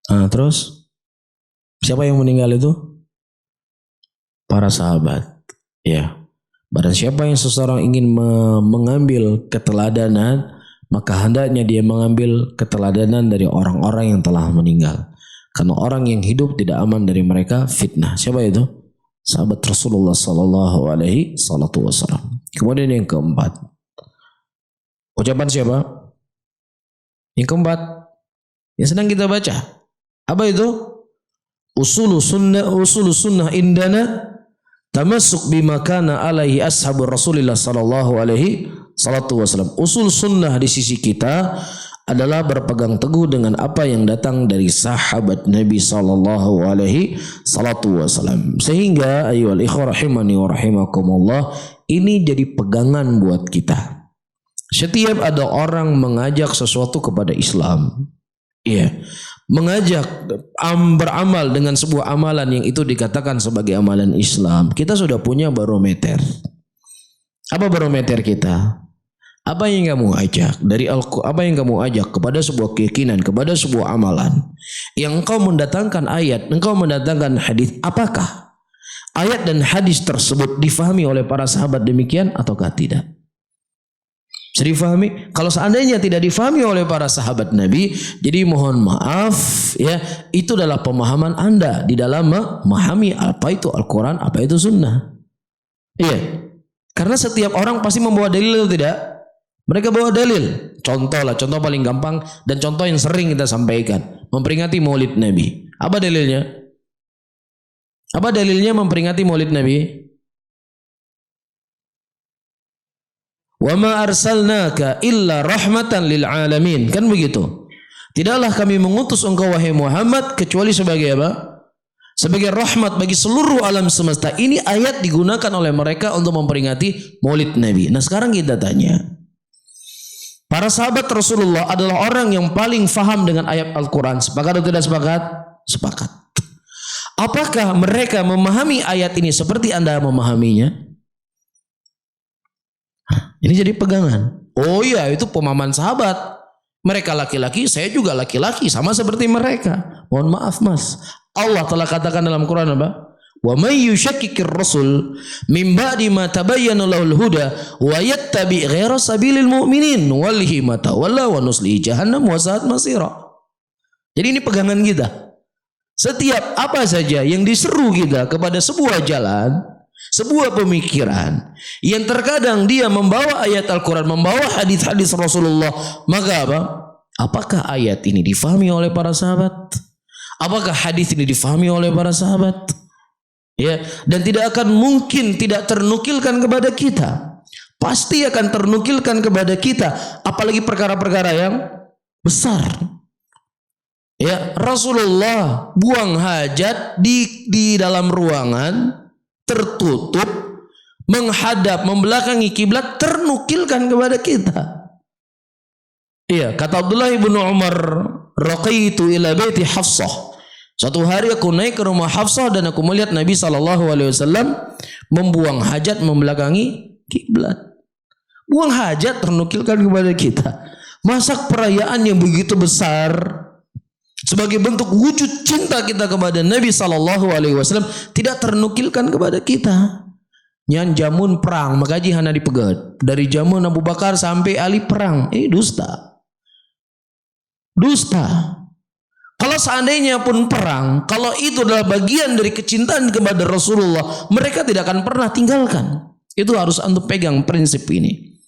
Terus siapa yang meninggal itu? Para sahabat. Ya. Barang siapa yang seseorang ingin mengambil keteladanan, maka hendaknya dia mengambil keteladanan dari orang-orang yang telah meninggal. Karena orang yang hidup tidak aman dari mereka fitnah. Siapa itu? Sahabat Rasulullah sallallahu alaihi wasallam. Kemudian yang keempat. Ucapan siapa? Yang keempat yang sedang kita baca. Apa itu? Usul sunnah indana tamassuk bima kana alaihi ashabur Rasulillah sallallahu alaihi wasallam. Usul sunnah di sisi kita adalah berpegang teguh dengan apa yang datang dari sahabat Nabi sallallahu alaihi wasallam. Sehingga ayyuhal ikhwah rahimani wa rahimakumullah, ini jadi pegangan buat kita. Setiap ada orang mengajak sesuatu kepada Islam, mengajak beramal dengan sebuah amalan yang itu dikatakan sebagai amalan Islam, kita sudah punya barometer. Apa barometer kita? Apa yang kamu ajak dari apa yang kamu ajak kepada sebuah keyakinan, kepada sebuah amalan yang engkau mendatangkan ayat, engkau mendatangkan hadis, apakah ayat dan hadis tersebut difahami oleh para sahabat demikian ataukah tidak? Bisa difahami? Kalau seandainya tidak difahami oleh para sahabat Nabi, jadi mohon maaf ya, itu adalah pemahaman Anda di dalam memahami apa itu Al-Quran, apa itu Sunnah. Iya, karena setiap orang pasti membawa dalil atau tidak? Mereka bawa dalil. Contoh paling gampang dan contoh yang sering kita sampaikan, memperingati Maulid Nabi. Apa dalilnya? Apa dalilnya memperingati Maulid Nabi? Wa ma arsalnaka illa rahmatan lil alamin. Kan begitu. Tidaklah kami mengutus engkau wahai Muhammad kecuali sebagai apa? Sebagai rahmat bagi seluruh alam semesta. Ini ayat digunakan oleh mereka untuk memperingati Maulid Nabi. Nah, sekarang kita tanya. Para sahabat Rasulullah adalah orang yang paling faham dengan ayat Al-Quran. Sepakat atau tidak sepakat? Sepakat. Apakah mereka memahami ayat ini seperti Anda memahaminya? Ini jadi pegangan. Oh iya, itu pemahaman sahabat. Mereka laki-laki, saya juga laki-laki, sama seperti mereka. Mohon maaf mas, Allah telah katakan dalam Quran apa? Wa may yushakkikir rasul min ba'di ma tabayyana lahul huda wa yattabi' ghaira sabilil mu'minin wallahi ma tawalla wa nuslihi jahannam wa sa'at masira. Jadi ini pegangan kita. Setiap apa saja yang diseru kita kepada sebuah jalan, sebuah pemikiran yang terkadang dia membawa ayat Al-Quran, membawa hadis-hadis Rasulullah, maka apa? Apakah ayat ini difahami oleh para sahabat? Apakah hadis ini difahami oleh para sahabat? Ya, dan tidak akan mungkin tidak ternukilkan kepada kita. Pasti akan ternukilkan kepada kita, apalagi perkara-perkara yang besar. Ya, Rasulullah buang hajat di dalam ruangan tertutup, menghadap membelakangi kiblat, ternukilkan kepada kita. Iya, kata Abdullah bin Umar, raqaitu ila baiti Hafsah. Suatu hari aku naik ke rumah Hafsah dan aku melihat Nabi SAW membuang hajat membelakangi kiblat. Buang hajat ternukilkan kepada kita. Masak perayaan yang begitu besar sebagai bentuk wujud cinta kita kepada Nabi SAW tidak ternukilkan kepada kita. Nyan jamun perang makaji hana dipegat. Dari jamun Abu Bakar sampai Ali perang. Dusta. Dusta. Kalau seandainya pun perang, kalau itu adalah bagian dari kecintaan kepada Rasulullah, mereka tidak akan pernah tinggalkan. Itu harus antum pegang prinsip ini.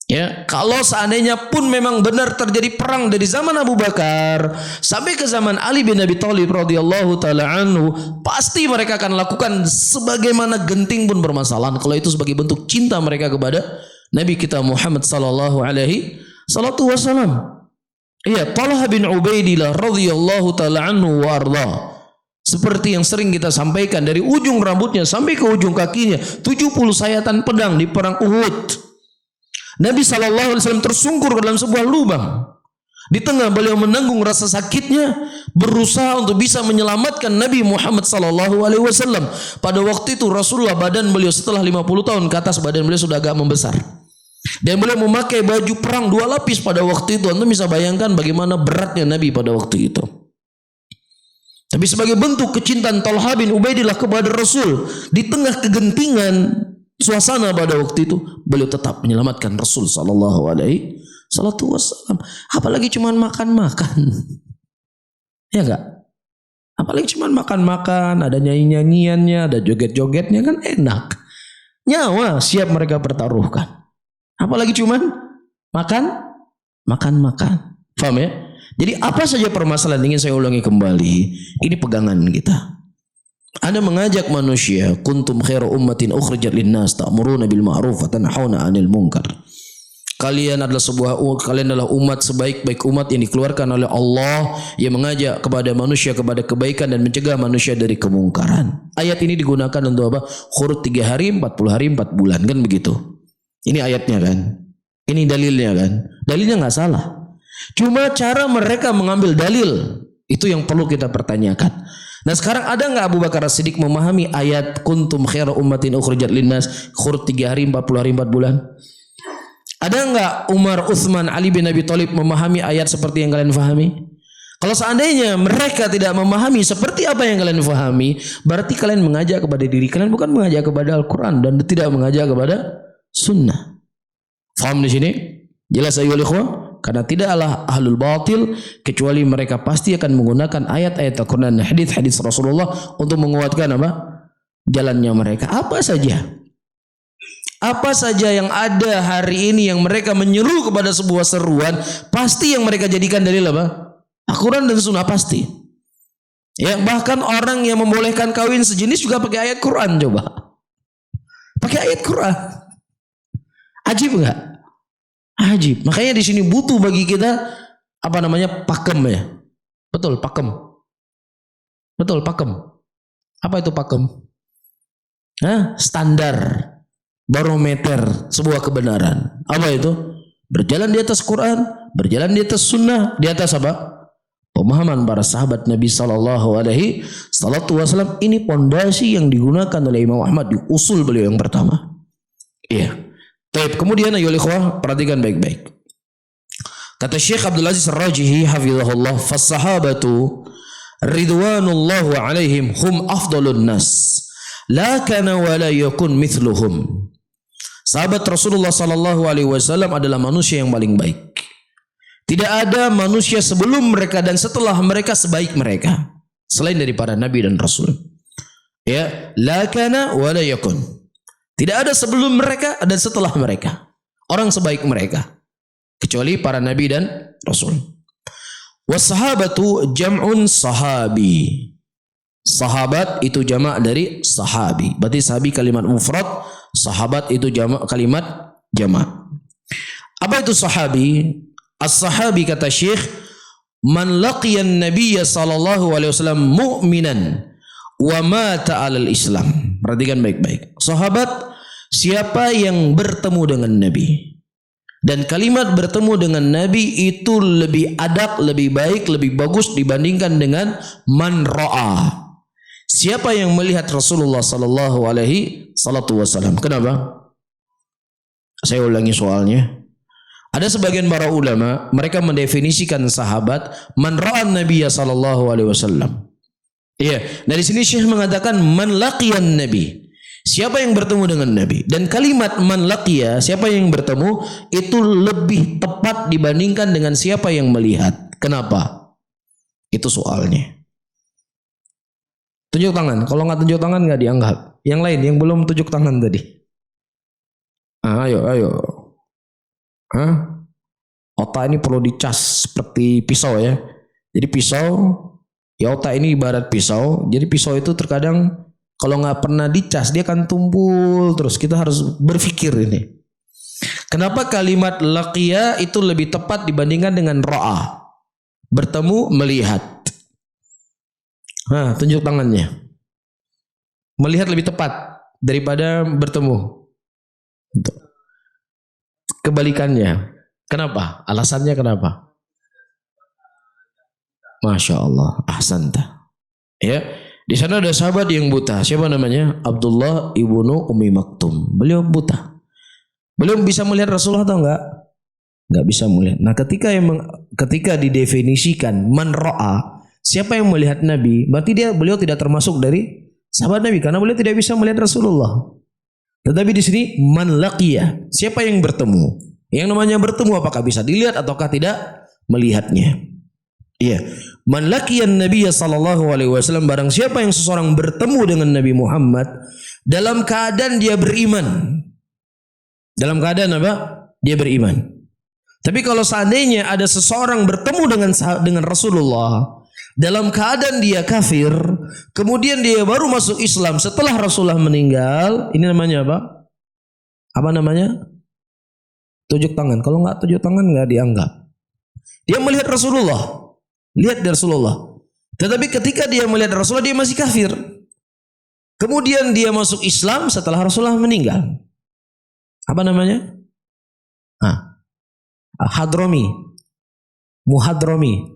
Ya, kalau seandainya pun memang benar terjadi perang dari zaman Abu Bakar sampai ke zaman Ali bin Abi Thalib radhiyallahu taala anhu, pasti mereka akan lakukan sebagaimana genting pun bermasalah. Kalau itu sebagai bentuk cinta mereka kepada Nabi kita Muhammad sallallahu alaihi wasallam. Iya, Talha bin Ubaidillah radhiyallahu taala anhu wa arda. Seperti yang sering kita sampaikan, dari ujung rambutnya sampai ke ujung kakinya 70 sayatan pedang di perang Uhud. Nabi sallallahu alaihi wasallam tersungkur ke dalam sebuah lubang. Di tengah beliau menanggung rasa sakitnya, berusaha untuk bisa menyelamatkan Nabi Muhammad sallallahu alaihi wasallam. Pada waktu itu Rasulullah badan beliau setelah 50 tahun ke atas badan beliau sudah agak membesar. Dan beliau memakai baju perang 2 lapis pada waktu itu. Anda bisa bayangkan bagaimana beratnya Nabi pada waktu itu. Tapi sebagai bentuk kecintaan Talha bin Ubaidillah kepada Rasul, di tengah kegentingan suasana pada waktu itu, beliau tetap menyelamatkan Rasul sallallahu alaihi wasallam. Apalagi cuman makan-makan. Ya enggak? Apalagi cuman makan-makan, ada nyanyi-nyanyiannya, ada joget-jogetnya, kan enak. Nyawa siap mereka pertaruhkan. Apalagi cuman makan. Paham ya? Jadi apa saja permasalahan, ingin saya ulangi kembali, ini pegangan kita. Anda mengajak manusia, kuntum khairu ummatin ukhrijat linnas ta'muruna bil ma'ruf wa tanhauna 'anil munkar. Kalian adalah umat sebaik-baik umat yang dikeluarkan oleh Allah, yang mengajak kepada manusia kepada kebaikan dan mencegah manusia dari kemungkaran. Ayat ini digunakan untuk apa? Khurut 3 hari, 40 hari, 4 bulan, kan begitu. Ini ayatnya kan, ini dalilnya kan, dalilnya nggak salah. Cuma cara mereka mengambil dalil itu yang perlu kita pertanyakan. Nah sekarang ada nggak Abu Bakar As-Siddiq memahami ayat kuntum khairu ummatin ukhrijat linnas khurut 3 hari 40 hari 4 bulan? Ada nggak Umar, Utsman, Ali bin Abi Thalib memahami ayat seperti yang kalian fahami? Kalau seandainya mereka tidak memahami seperti apa yang kalian fahami, berarti kalian mengajak kepada diri kalian, bukan mengajak kepada Al-Quran dan tidak mengajak kepada Sunnah. Faham di sini? Jelas ayyuhal ikhwah? Karena tidaklah ahlul batil kecuali mereka pasti akan menggunakan ayat-ayat Al-Quran dan hadis-hadis Rasulullah untuk menguatkan apa? Jalannya mereka. Apa saja yang ada hari ini yang mereka menyeru kepada sebuah seruan, pasti yang mereka jadikan dalil apa? Al-Quran dan Sunnah pasti. Ya, bahkan orang yang membolehkan kawin sejenis juga pakai ayat Quran, coba. Pakai ayat Quran. Ajib enggak? Ajib. Makanya di sini butuh bagi kita apa namanya? Pakem ya. Betul, pakem. Betul, pakem. Apa itu pakem? Standar, barometer sebuah kebenaran. Apa itu? Berjalan di atas Quran, berjalan di atas Sunnah, di atas apa? Pemahaman para sahabat Nabi sallallahu alaihi wasallam. Ini pondasi yang digunakan oleh Imam Ahmad di usul beliau yang pertama. Iya. Kemudian ayo ikhwah, perhatikan baik-baik. Kata Syekh Abdul Aziz Ar-Rajihi hafizahullah, "Fas-sahabatu ridwanullahu alaihim hum afdalun nas. La kana wa la yakun mithluhum." Sahabat Rasulullah sallallahu alaihi wasallam adalah manusia yang paling baik. Tidak ada manusia sebelum mereka dan setelah mereka sebaik mereka selain dari para nabi dan rasul. Ya, la kana wa la yakun. Tidak ada sebelum mereka dan setelah mereka orang sebaik mereka kecuali para nabi dan rasul. Wassahabatu jam'un sahabi. Sahabat itu jamak dari sahabi. Berarti sahabi kalimat mufrad, sahabat itu jamak kalimat jamak. Apa itu sahabi? As-sahabi kata Syekh, man laqiyan nabiyya sallallahu alaihi wasallam mu'minan wa mata 'alal Islam. Perhatikan baik-baik. Sahabat siapa yang bertemu dengan Nabi. Dan kalimat bertemu dengan Nabi itu lebih adab, lebih baik, lebih bagus dibandingkan dengan man ra'a. Siapa yang melihat Rasulullah sallallahu alaihi wasallam. Kenapa? Saya ulangi soalnya. Ada sebagian para ulama, mereka mendefinisikan sahabat man ra'an nabiyya sallallahu alaihi wasallam. Iya, dari sini Syekh mengatakan man laqiyan nabi. Siapa yang bertemu dengan Nabi? Dan kalimat man laqiya, siapa yang bertemu, itu lebih tepat dibandingkan dengan siapa yang melihat. Kenapa? Itu soalnya. Tunjuk tangan. Kalau nggak tunjuk tangan nggak dianggap. Yang lain yang belum tunjuk tangan tadi. Ayo. Otak ini perlu dicas seperti pisau ya. Jadi pisau, ya otak ini ibarat pisau. Jadi pisau itu terkadang kalau nggak pernah dicas dia akan tumpul terus. Kita harus berpikir ini. Kenapa kalimat laqiya itu lebih tepat dibandingkan dengan ra'a? Bertemu, melihat. Tunjuk tangannya. Melihat lebih tepat daripada bertemu. Kebalikannya. Kenapa? Alasannya kenapa? Masya Allah. Ahsanta. Ya, di sana ada sahabat yang buta. Siapa namanya? Abdullah ibnu Ummi Maktum. Beliau buta. Beliau bisa melihat Rasulullah atau enggak? Enggak bisa melihat. Nah, ketika didefinisikan man ra'a, siapa yang melihat Nabi, berarti beliau tidak termasuk dari sahabat Nabi karena beliau tidak bisa melihat Rasulullah. Tetapi di sini man laqiya, siapa yang bertemu? Yang namanya bertemu apakah bisa dilihat ataukah tidak melihatnya? Iya. Man laqiyan nabiyya sallallahu alaihi wasallam, barang siapa yang seseorang bertemu dengan Nabi Muhammad dalam keadaan dia beriman. Dalam keadaan apa? Dia beriman. Tapi kalau seandainya ada seseorang bertemu dengan Rasulullah dalam keadaan dia kafir, kemudian dia baru masuk Islam setelah Rasulullah meninggal, ini namanya apa? Apa namanya? Tunjuk tangan. Kalau nggak tunjuk tangan nggak dianggap. Dia melihat Rasulullah, lihat dari Rasulullah. Tetapi ketika dia melihat Rasulullah dia masih kafir. Kemudian dia masuk Islam setelah Rasulullah meninggal. Apa namanya? Hadrami, muhadrami.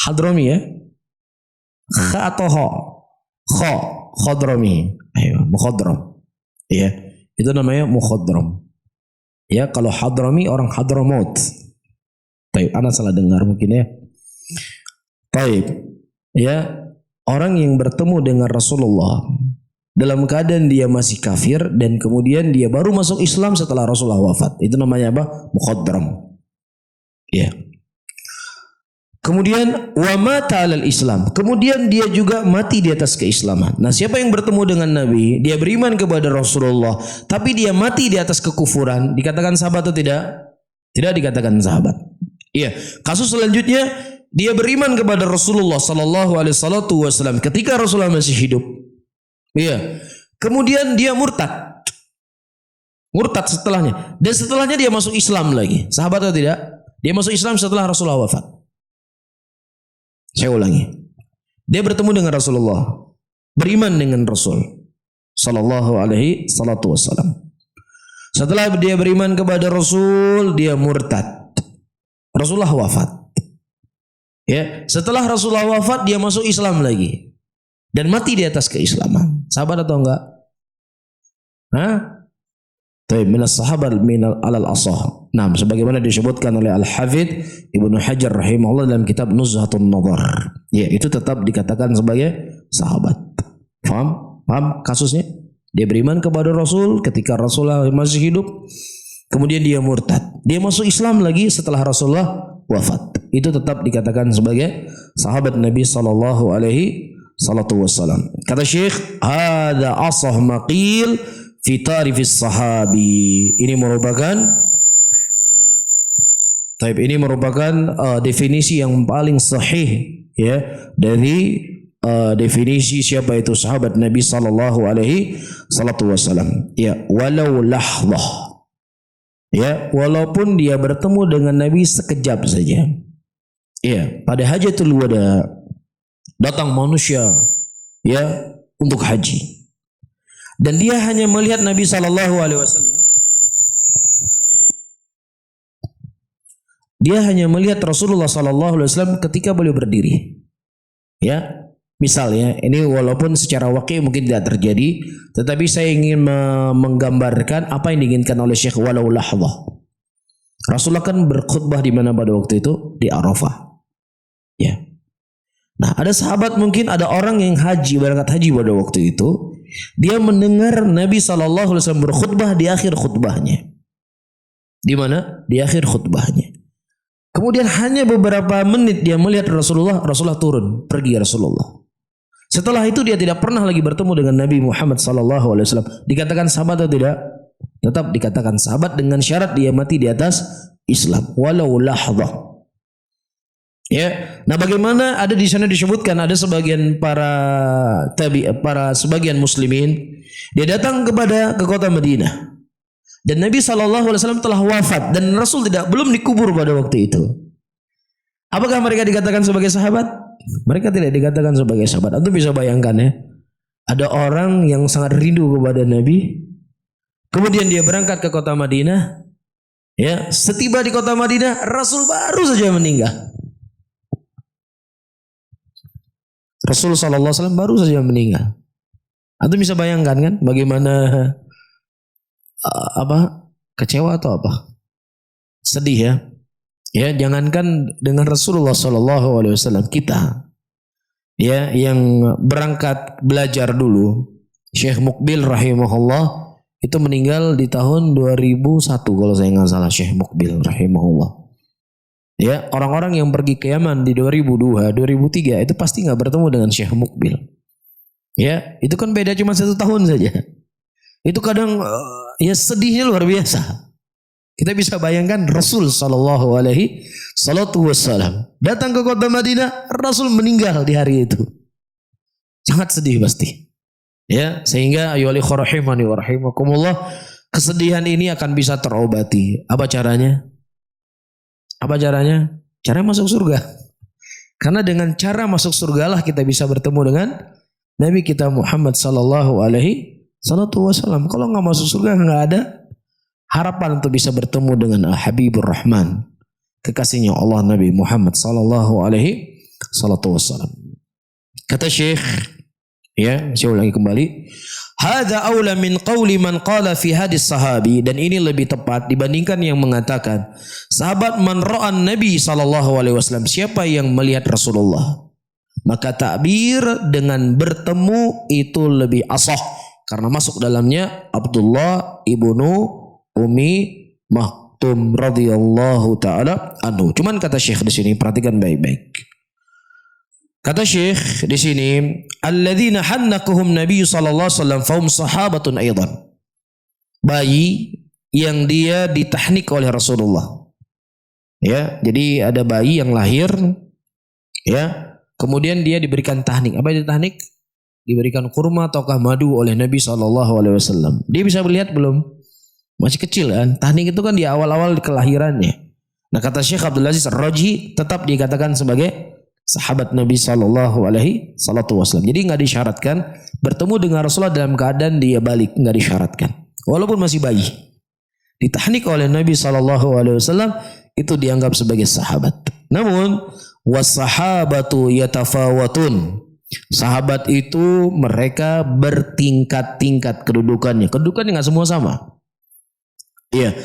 Hadrami ya. Kha atau ho? Kho, khadrami. Ayo, mukhadram. Ya, itu namanya mukhadram. Ya, kalau hadrami orang Hadramaut. Baik, ana salah dengar mungkin ya. Baik. Ya, orang yang bertemu dengan Rasulullah dalam keadaan dia masih kafir dan kemudian dia baru masuk Islam setelah Rasulullah wafat. Itu namanya apa? Mukhadram. Ya. Kemudian wa mata 'alal Islam. Kemudian dia juga mati di atas keislaman. Nah, siapa yang bertemu dengan Nabi, dia beriman kepada Rasulullah, tapi dia mati di atas kekufuran, dikatakan sahabat atau tidak? Tidak dikatakan sahabat. Iya. Kasus selanjutnya, dia beriman kepada Rasulullah sallallahu alaihi wasallam ketika Rasulullah masih hidup. Iya. Kemudian dia murtad. Murtad setelahnya. Dan setelahnya dia masuk Islam lagi. Sahabat atau tidak? Dia masuk Islam setelah Rasulullah wafat. Saya ulangi. Dia bertemu dengan Rasulullah, beriman dengan Rasul sallallahu alaihi wasallam. Setelah dia beriman kepada Rasul, dia murtad. Rasulullah wafat. Ya, setelah Rasulullah wafat dia masuk Islam lagi dan mati di atas keislaman. Sahabat atau enggak? Taib minas sahabat minal alal asah. Nah, sebagaimana disebutkan oleh Al-Hafidz Ibnu Hajar rahimahullah dalam kitab Nuzhatun Nadhar. Ya, itu tetap dikatakan sebagai sahabat. Faham? Paham kasusnya? Dia beriman kepada Rasul ketika Rasulullah masih hidup. Kemudian dia murtad. Dia masuk Islam lagi setelah Rasulullah wafat. Itu tetap dikatakan sebagai sahabat Nabi sallallahu alaihi wasallam. Kata Syekh, "Hadza asah maqil fi tarifis sahabi." Ini merupakan definisi yang paling sahih ya dari definisi siapa itu sahabat Nabi sallallahu alaihi wasallam. Ya, walau lahzah. Ya, walaupun dia bertemu dengan Nabi sekejap saja. Ya, pada hajatul wada datang manusia ya untuk haji. Dan dia hanya melihat Nabi sallallahu alaihi wasallam. Dia hanya melihat Rasulullah sallallahu alaihi wasallam ketika beliau berdiri. Ya, misalnya ini walaupun secara waqi mungkin tidak terjadi, tetapi saya ingin menggambarkan apa yang diinginkan oleh Syekh walau lahzah. Rasulullah kan berkhutbah di mana pada waktu itu? Di Arafah. Ya. Nah, ada sahabat mungkin ada orang yang berangkat haji pada waktu itu, dia mendengar Nabi sallallahu alaihi wasallam berkhutbah di akhir khutbahnya. Di mana? Di akhir khutbahnya. Kemudian hanya beberapa menit dia melihat Rasulullah turun, pergi Rasulullah. Setelah itu dia tidak pernah lagi bertemu dengan Nabi Muhammad sallallahu alaihi wasallam. Dikatakan sahabat atau tidak? Tetap dikatakan sahabat dengan syarat dia mati di atas Islam walau lahzah. Ya. Nah, bagaimana ada di sana disebutkan ada sebagian para sebagian muslimin dia datang ke kota Madinah. Dan Nabi SAW telah wafat dan Rasul belum dikubur pada waktu itu. Apakah mereka dikatakan sebagai sahabat? Mereka tidak dikatakan sebagai sahabat. Antum bisa bayangkan ya. Ada orang yang sangat rindu kepada Nabi. Kemudian dia berangkat ke kota Madinah. Ya, setiba di kota Madinah, Rasul baru saja meninggal. Rasul SAW baru saja meninggal. Antum bisa bayangkan kan bagaimana kecewa atau apa? Sedih ya. Ya, jangankan dengan Rasulullah sallallahu alaihi wasallam, kita ya yang berangkat belajar dulu, Syekh Muqbil rahimahullah itu meninggal di tahun 2001 kalau saya nggak salah, Syekh Muqbil rahimahullah. Ya, orang-orang yang pergi ke Yaman di 2002, 2003 itu pasti nggak bertemu dengan Syekh Muqbil. Ya, itu kan beda cuma 1 tahun saja. Itu kadang ya sedihnya luar biasa. Kita bisa bayangkan Rasul sallallahu alaihi wasallam datang ke kota Madinah, Rasul meninggal di hari itu. Sangat sedih pasti. Ya, sehingga ayyuhal ikhwah rahimani wa rahimakumullah, kesedihan ini akan bisa terobati. Apa caranya? Caranya masuk surga. Karena dengan cara masuk surgalah kita bisa bertemu dengan Nabi kita Muhammad sallallahu alaihi wasallam. Kalau nggak masuk surga nggak ada harapan untuk bisa bertemu dengan Habibur Rahman, kekasihnya Allah Nabi Muhammad sallallahu alaihi wasallam. Kata Syekh, ya, saya ulangi kembali. Hadza aula min qauli man qala fi hadis sahabi, dan ini lebih tepat dibandingkan yang mengatakan sahabat man ra'an Nabi sallallahu alaihi wasallam, siapa yang melihat Rasulullah. Maka takbir dengan bertemu itu lebih asah karena masuk dalamnya Abdullah ibnu Ummi Maktum radhiyallahu taala anhu. Cuman kata Syekh di sini, perhatikan baik-baik. Kata Syekh di sini, alladzina hannakuhum Nabi sallallahu alaihi wasallam fahum sahabatun aidan. Bayi yang dia ditahnik oleh Rasulullah. Ya, jadi ada bayi yang lahir ya, kemudian dia diberikan tahnik. Apa itu tahnik? Diberikan kurma ataukah madu oleh Nabi SAW. Dia bisa melihat belum? Masih kecil kan? Tahnik itu kan di awal-awal kelahirannya. Nah, kata Syekh Abdul Aziz Ar-Raji tetap dikatakan sebagai sahabat Nabi SAW. Jadi nggak disyaratkan bertemu dengan Rasulullah dalam keadaan dia balik, nggak disyaratkan. Walaupun masih bayi, ditahnik oleh Nabi SAW itu dianggap sebagai sahabat. Namun wasahabatu yatafawatun. Sahabat itu mereka bertingkat-tingkat kedudukannya. Kedudukannya nggak semua sama. Iya.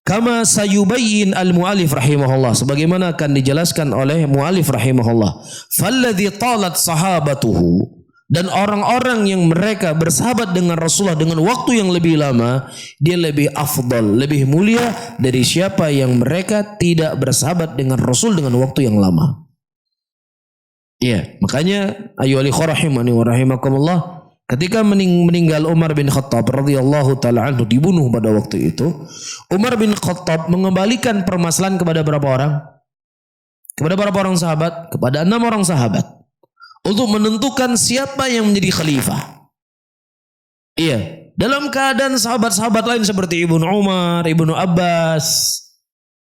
Kama sayubayyin al-mu'alif rahimahullah, sebagaimana akan dijelaskan oleh mu'alif rahimahullah. Falladhi talat sahabatuhu, dan orang-orang yang mereka bersahabat dengan Rasulullah dengan waktu yang lebih lama, dia lebih afdal, lebih mulia dari siapa yang mereka tidak bersahabat dengan Rasul dengan waktu yang lama. Iya, makanya ayyuhal ikhwah rahimani wa rahimakumullah, ketika meninggal Umar bin Khattab radhiyallahu taala anhu, dibunuh pada waktu itu, Umar bin Khattab mengembalikan permasalahan kepada berapa orang? Kepada berapa orang sahabat? Kepada 6 orang sahabat, untuk menentukan siapa yang menjadi khalifah. Iya, dalam keadaan sahabat-sahabat lain seperti Ibnu Umar, Ibnu Abbas,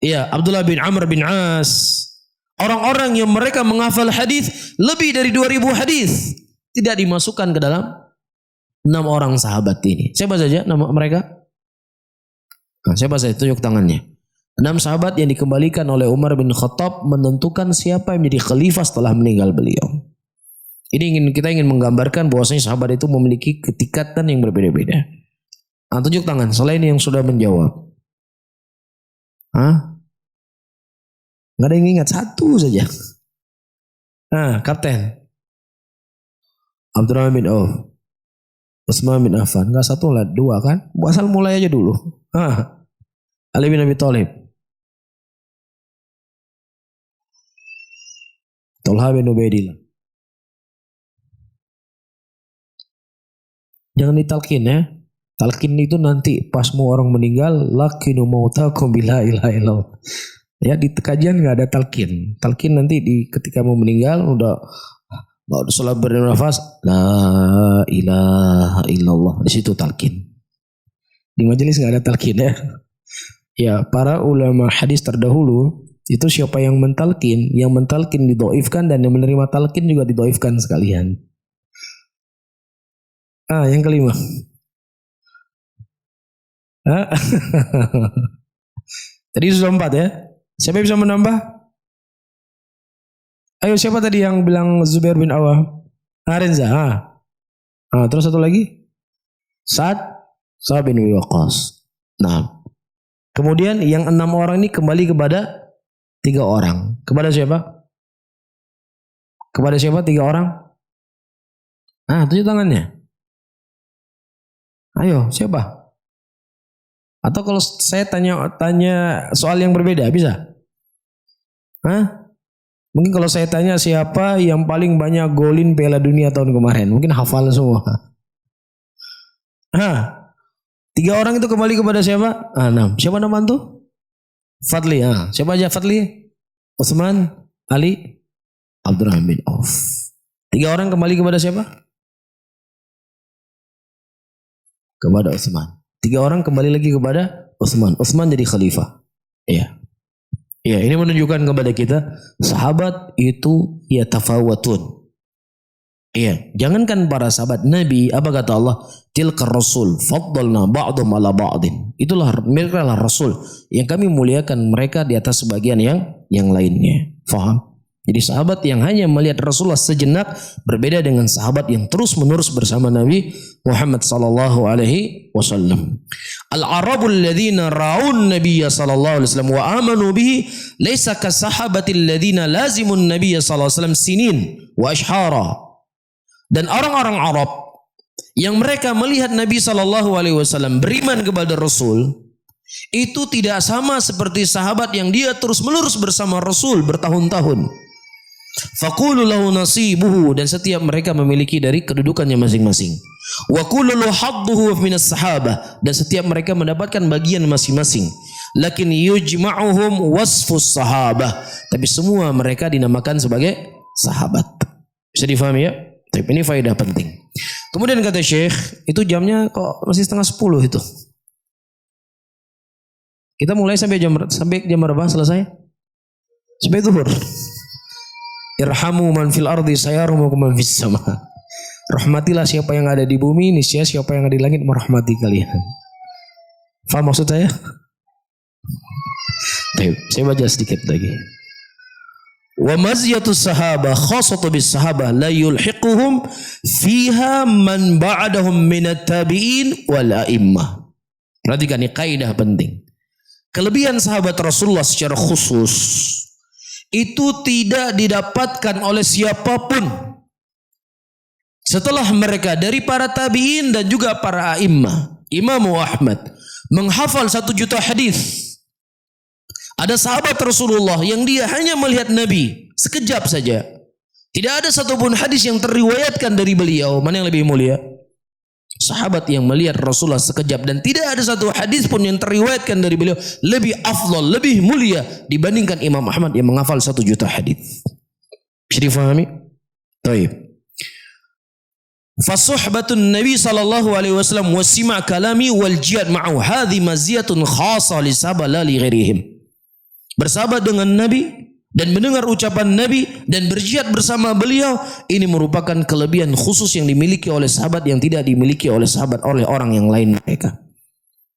iya, Abdullah bin Amr bin As, orang-orang yang mereka menghafal hadis lebih dari 2000 hadis, tidak dimasukkan ke dalam 6 orang sahabat ini. Siapa saja nama mereka? Nah, siapa saja? Tunjuk tangannya. 6 sahabat yang dikembalikan oleh Umar bin Khattab menentukan siapa yang menjadi khalifah setelah meninggal beliau. Ini kita ingin menggambarkan bahwasanya sahabat itu memiliki ketingkatan yang berbeda-beda. Nah, tunjuk tangan selain yang sudah menjawab. Hah? Nggak ada yang ingat, satu saja. Nah, Kapten Abdurrahman bin Auf, Utsman bin Affan, nggak satu lah, 2 kan? Asal mulai aja dulu. Ali bin Abi Thalib, Talha bin Ubaidillah. Jangan ditalkin ya. Talkin itu nanti pas mau orang meninggal, lakinu mautakum bila ilaha illallah. Ya, di kajian nggak ada talkin. Talkin nanti ketika mau meninggal udah sholat bernafas, la ilaha illallah, di situ talkin. Di majelis nggak ada talkin ya. Ya, para ulama hadis terdahulu itu siapa yang mentalkin? Yang mentalkin didoifkan, dan yang menerima talkin juga didoifkan sekalian. Yang kelima. Tadi sudah 4 ya. Siapa yang bisa menambah? Ayo, siapa tadi yang bilang Zubair bin Awam? Renza. Terus satu lagi? Sa'ad bin Waqqas. Nah, kemudian yang 6 orang ini kembali kepada 3 orang. Kepada siapa? Kepada siapa 3 orang? Tunjuk tangannya. Ayo, siapa? Atau kalau saya tanya soal yang berbeda, bisa? Mungkin kalau saya tanya siapa yang paling banyak golin Piala Dunia tahun kemarin, mungkin hafal semua. 3 orang itu kembali kepada siapa? 6. Siapa nama itu? Fadli. Siapa aja Fadli? Utsman, Ali, Abdurrahman bin Auf. 3 orang kembali kepada siapa? Kepada Utsman. 3 orang kembali lagi kepada Utsman. Utsman jadi khalifah. Iya. Iya, ini menunjukkan kepada kita sahabat itu ya tafawatun. Iya, jangankan para sahabat Nabi, apa kata Allah? Tilkar rasul faddalna ba'dhum ala ba'din. Itulah mereka lah rasul yang kami muliakan mereka di atas sebagian yang lainnya. Faham? Jadi sahabat yang hanya melihat Rasulullah sejenak berbeda dengan sahabat yang terus menerus bersama Nabi Muhammad sallallahu alaihi wasallam. Al-Arabul ladzina ra'un nabiyya sallallahu alaihi wasallam wa amanu bihi laisa kasahabatil ladzina lazimun nabiyya sallallahu alaihi wasallam sinin wa ashhara. Dan orang-orang Arab yang mereka melihat Nabi sallallahu alaihi wasallam beriman kepada Rasul itu tidak sama seperti sahabat yang dia terus menerus bersama Rasul bertahun-tahun. Faqulu lahu nasibuhu, dan setiap mereka memiliki dari kedudukannya masing-masing. Wa kullu hadduhu minas sahabah, dan setiap mereka mendapatkan bagian masing-masing. Lakin yujma'uhum wasfus sahabah, tapi semua mereka dinamakan sebagai sahabat. Bisa difahami ya? Tapi ini faedah penting. Kemudian kata Syekh, itu jamnya kok masih 9:30 itu. Kita mulai sampai jam berapa selesai? Sampai zuhur. Irhamu man fil ardi sayarhamukum man fis sama. Rahmatilah siapa yang ada di bumi, niscaya siapa yang ada di langit merahmati kalian. Faham maksud saya? Baik, saya baca sedikit lagi. Wa maziyatus sahabah khassatu bis sahabah la yulhiquhum fiha man ba'dahum minat tabi'in wal a'immah. Perhatikan ini kaidah penting. kelebihan sahabat Rasulullah secara khusus itu tidak didapatkan oleh siapapun setelah mereka dari para tabi'in dan juga para a'immah. Imam Ahmad menghafal 1 juta hadis. Ada sahabat Rasulullah yang dia hanya melihat Nabi sekejap saja. Tidak ada satupun hadis yang teriwayatkan dari beliau. Mana yang lebih mulia? Sahabat yang melihat Rasulullah sekejap, dan tidak ada satu hadis pun yang teriwayatkan dari beliau lebih afdal, lebih mulia dibandingkan Imam Ahmad yang menghafal 1 juta hadis. Bisa difahami? Baik. Fasuhbatun Nabi sallallahu alaihi wasallam wa sima' kalami wal jihad ma'u hadhi maziyatun khassa li sahabat la li ghairihim. Bersahabat dengan Nabi dan mendengar ucapan Nabi dan berjihad bersama beliau, ini merupakan kelebihan khusus yang dimiliki oleh sahabat yang tidak dimiliki oleh sahabat oleh orang yang lain mereka.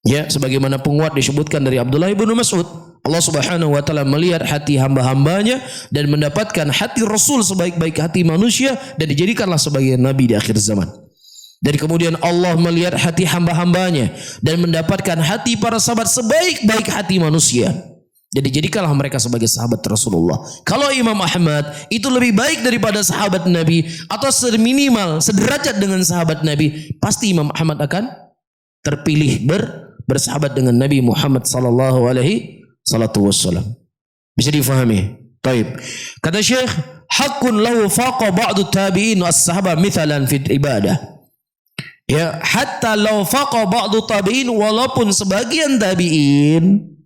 Ya, sebagaimana penguat disebutkan dari Abdullah bin Mas'ud, Allah Subhanahu wa taala melihat hati hamba-hambanya dan mendapatkan hati Rasul sebaik-baik hati manusia dan dijadikanlah sebagai nabi di akhir zaman. Dan kemudian Allah melihat hati hamba-hambanya dan mendapatkan hati para sahabat sebaik-baik hati manusia. Jadi jadikanlah mereka sebagai sahabat Rasulullah. Kalau Imam Ahmad itu lebih baik daripada sahabat Nabi atau seminimal sederajat dengan sahabat Nabi, pasti Imam Ahmad akan terpilih bersahabat dengan Nabi Muhammad sallallahu alaihi wasallam. Bisa difahami? Baik. Kata Syekh, haqqun lahu faqa ba'du tabi'in was-sahaba mithalan fi ibadah. Ya, hatta law faqa ba'du tabi'in, walaupun sebagian tabi'in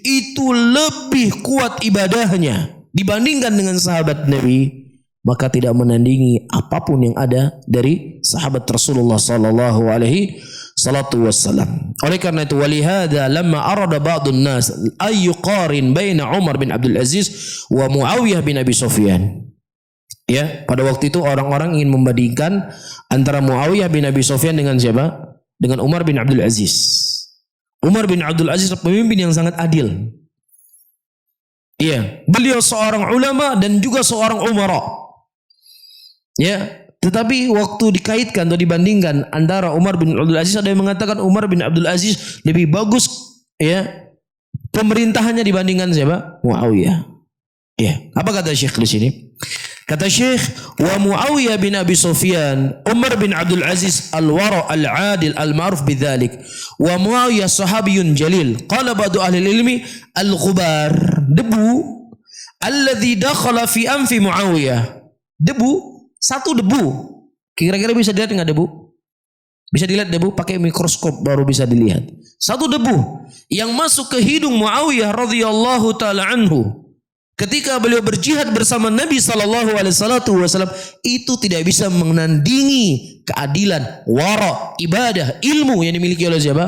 itu lebih kuat ibadahnya dibandingkan dengan sahabat Nabi, maka tidak menandingi apapun yang ada dari sahabat Rasulullah sallallahu alaihi wasallam. Oleh karena itu, walihada lamma arada ba'dun nas ay yuqarin baina Umar bin Abdul Aziz wa Muawiyah bin Abi Sufyan. Ya, pada waktu itu orang-orang ingin membandingkan antara Muawiyah bin Abi Sufyan dengan siapa? Dengan Umar bin Abdul Aziz. Umar bin Abdul Aziz pemimpin yang sangat adil. Iya, beliau seorang ulama dan juga seorang umara. Ya, tetapi waktu dikaitkan atau dibandingkan antara Umar bin Abdul Aziz, ada yang mengatakan Umar bin Abdul Aziz lebih bagus ya pemerintahannya dibandingkan siapa? Muawiyah. Ya, apa kata Syekh di sini? Kata Syekh, wa Muawiyah bin Abi Sufyan, Umar bin Abdul Aziz al-wara' al-adil al-ma'ruf bidzalik. Wa Muawiyah sahabiyun jalil. Qala ba'du ahli ilmi al-ghubar, debu alladhi dakhala fi anfi Muawiyah. Debu, satu debu. Kira-kira bisa dilihat enggak debu? Bisa dilihat debu pakai mikroskop baru bisa dilihat. Satu debu yang masuk ke hidung Muawiyah radhiyallahu taala anhu ketika beliau berjihad bersama Nabi sallallahu alaihi wasallam, itu tidak bisa menandingi keadilan, wara, ibadah, ilmu yang dimiliki oleh siapa?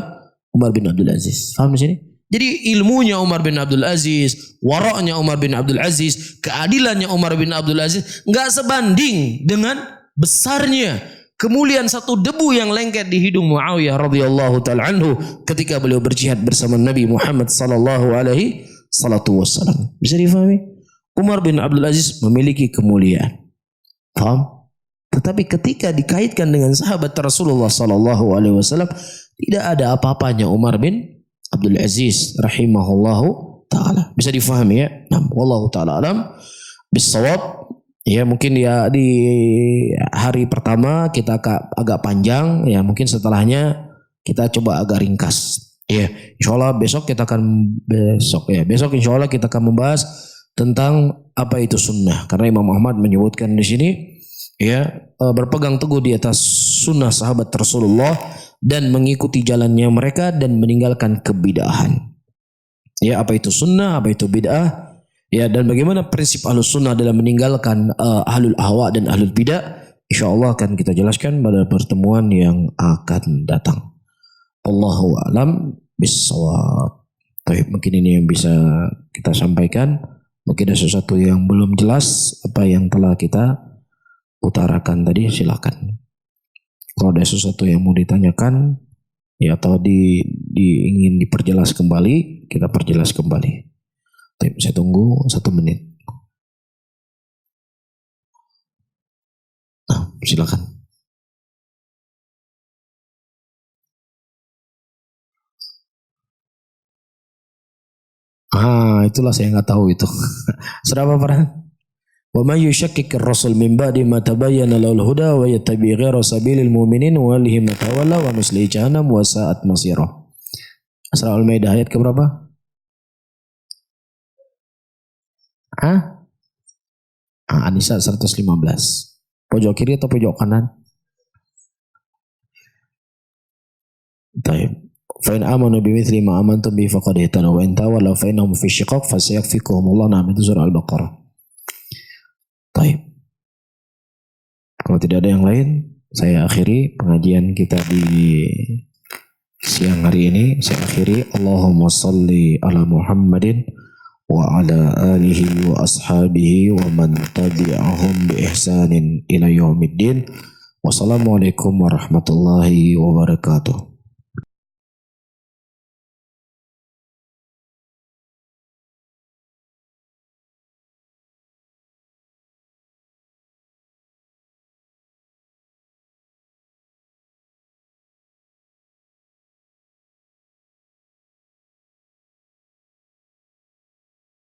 Umar bin Abdul Aziz. Faham di sini? Jadi ilmunya Umar bin Abdul Aziz, wara'nya Umar bin Abdul Aziz, keadilannya Umar bin Abdul Aziz enggak sebanding dengan besarnya kemuliaan satu debu yang lengket di hidung Muawiyah radhiyallahu taala anhu ketika beliau berjihad bersama Nabi Muhammad sallallahu alaihi wasallam. Bisa difahami? Umar bin Abdul Aziz memiliki kemuliaan. Paham? Tetapi ketika dikaitkan dengan sahabat Rasulullah sallallahu alaihi wasallam, tidak ada apa-apanya Umar bin Abdul Aziz rahimahullahu taala. Bisa difahami ya? Nah, wallahu taala alam bisawab. Ya, mungkin ya di hari pertama kita agak panjang, ya mungkin setelahnya kita coba agak ringkas. Ya, insyaallah besok insyaallah kita akan membahas tentang apa itu sunnah, karena Imam Ahmad menyebutkan di sini ya berpegang teguh di atas sunnah sahabat Rasulullah dan mengikuti jalannya mereka dan meninggalkan kebid'ahan. Ya, apa itu sunnah, apa itu bid'ah? Ya, dan bagaimana prinsip ahlus sunnah dalam meninggalkan ahlul ahwa dan ahlul bid'ah, insyaallah akan kita jelaskan pada pertemuan yang akan datang. Allahu a'lam bissawab. Baik, mungkin ini yang bisa kita sampaikan. Mungkin ada sesuatu yang belum jelas apa yang telah kita utarakan tadi, silakan. Kalau ada sesuatu yang mau ditanyakan ya atau ingin diperjelas kembali, kita perjelas kembali. Baik, saya tunggu 1 menit. Nah, silakan. itulah saya nggak tahu itu. Sudah apa Farhan? Wa may yushakkikir rasul min ba'di ma tabayyana lahul huda wa yattabi' ghayra sabilil mu'minin nuwallihi ma tawalla wa nuslihi jahannam wa sa'at masirah. Surah Al-Maidah ayat ke berapa? An-Nisa 115. Pojok kiri atau pojok kanan? Baik. Fa in amanu bimithli ma amantum bihi faqad ihtadaw wa in tawallaw fa innahum fi shiqaq fa sayakfikuhumullah. Nah, itu surah Al-Baqarah. Baik. Kalau tidak ada yang lain, saya akhiri pengajian kita di siang hari ini. Saya akhiri. Allahumma salli ala Muhammadin wa ala alihi wa ashabihi wa man tabi'ahum bi ihsanin ila yaumiddin. Wassalamualaikum warahmatullahi wabarakatuh.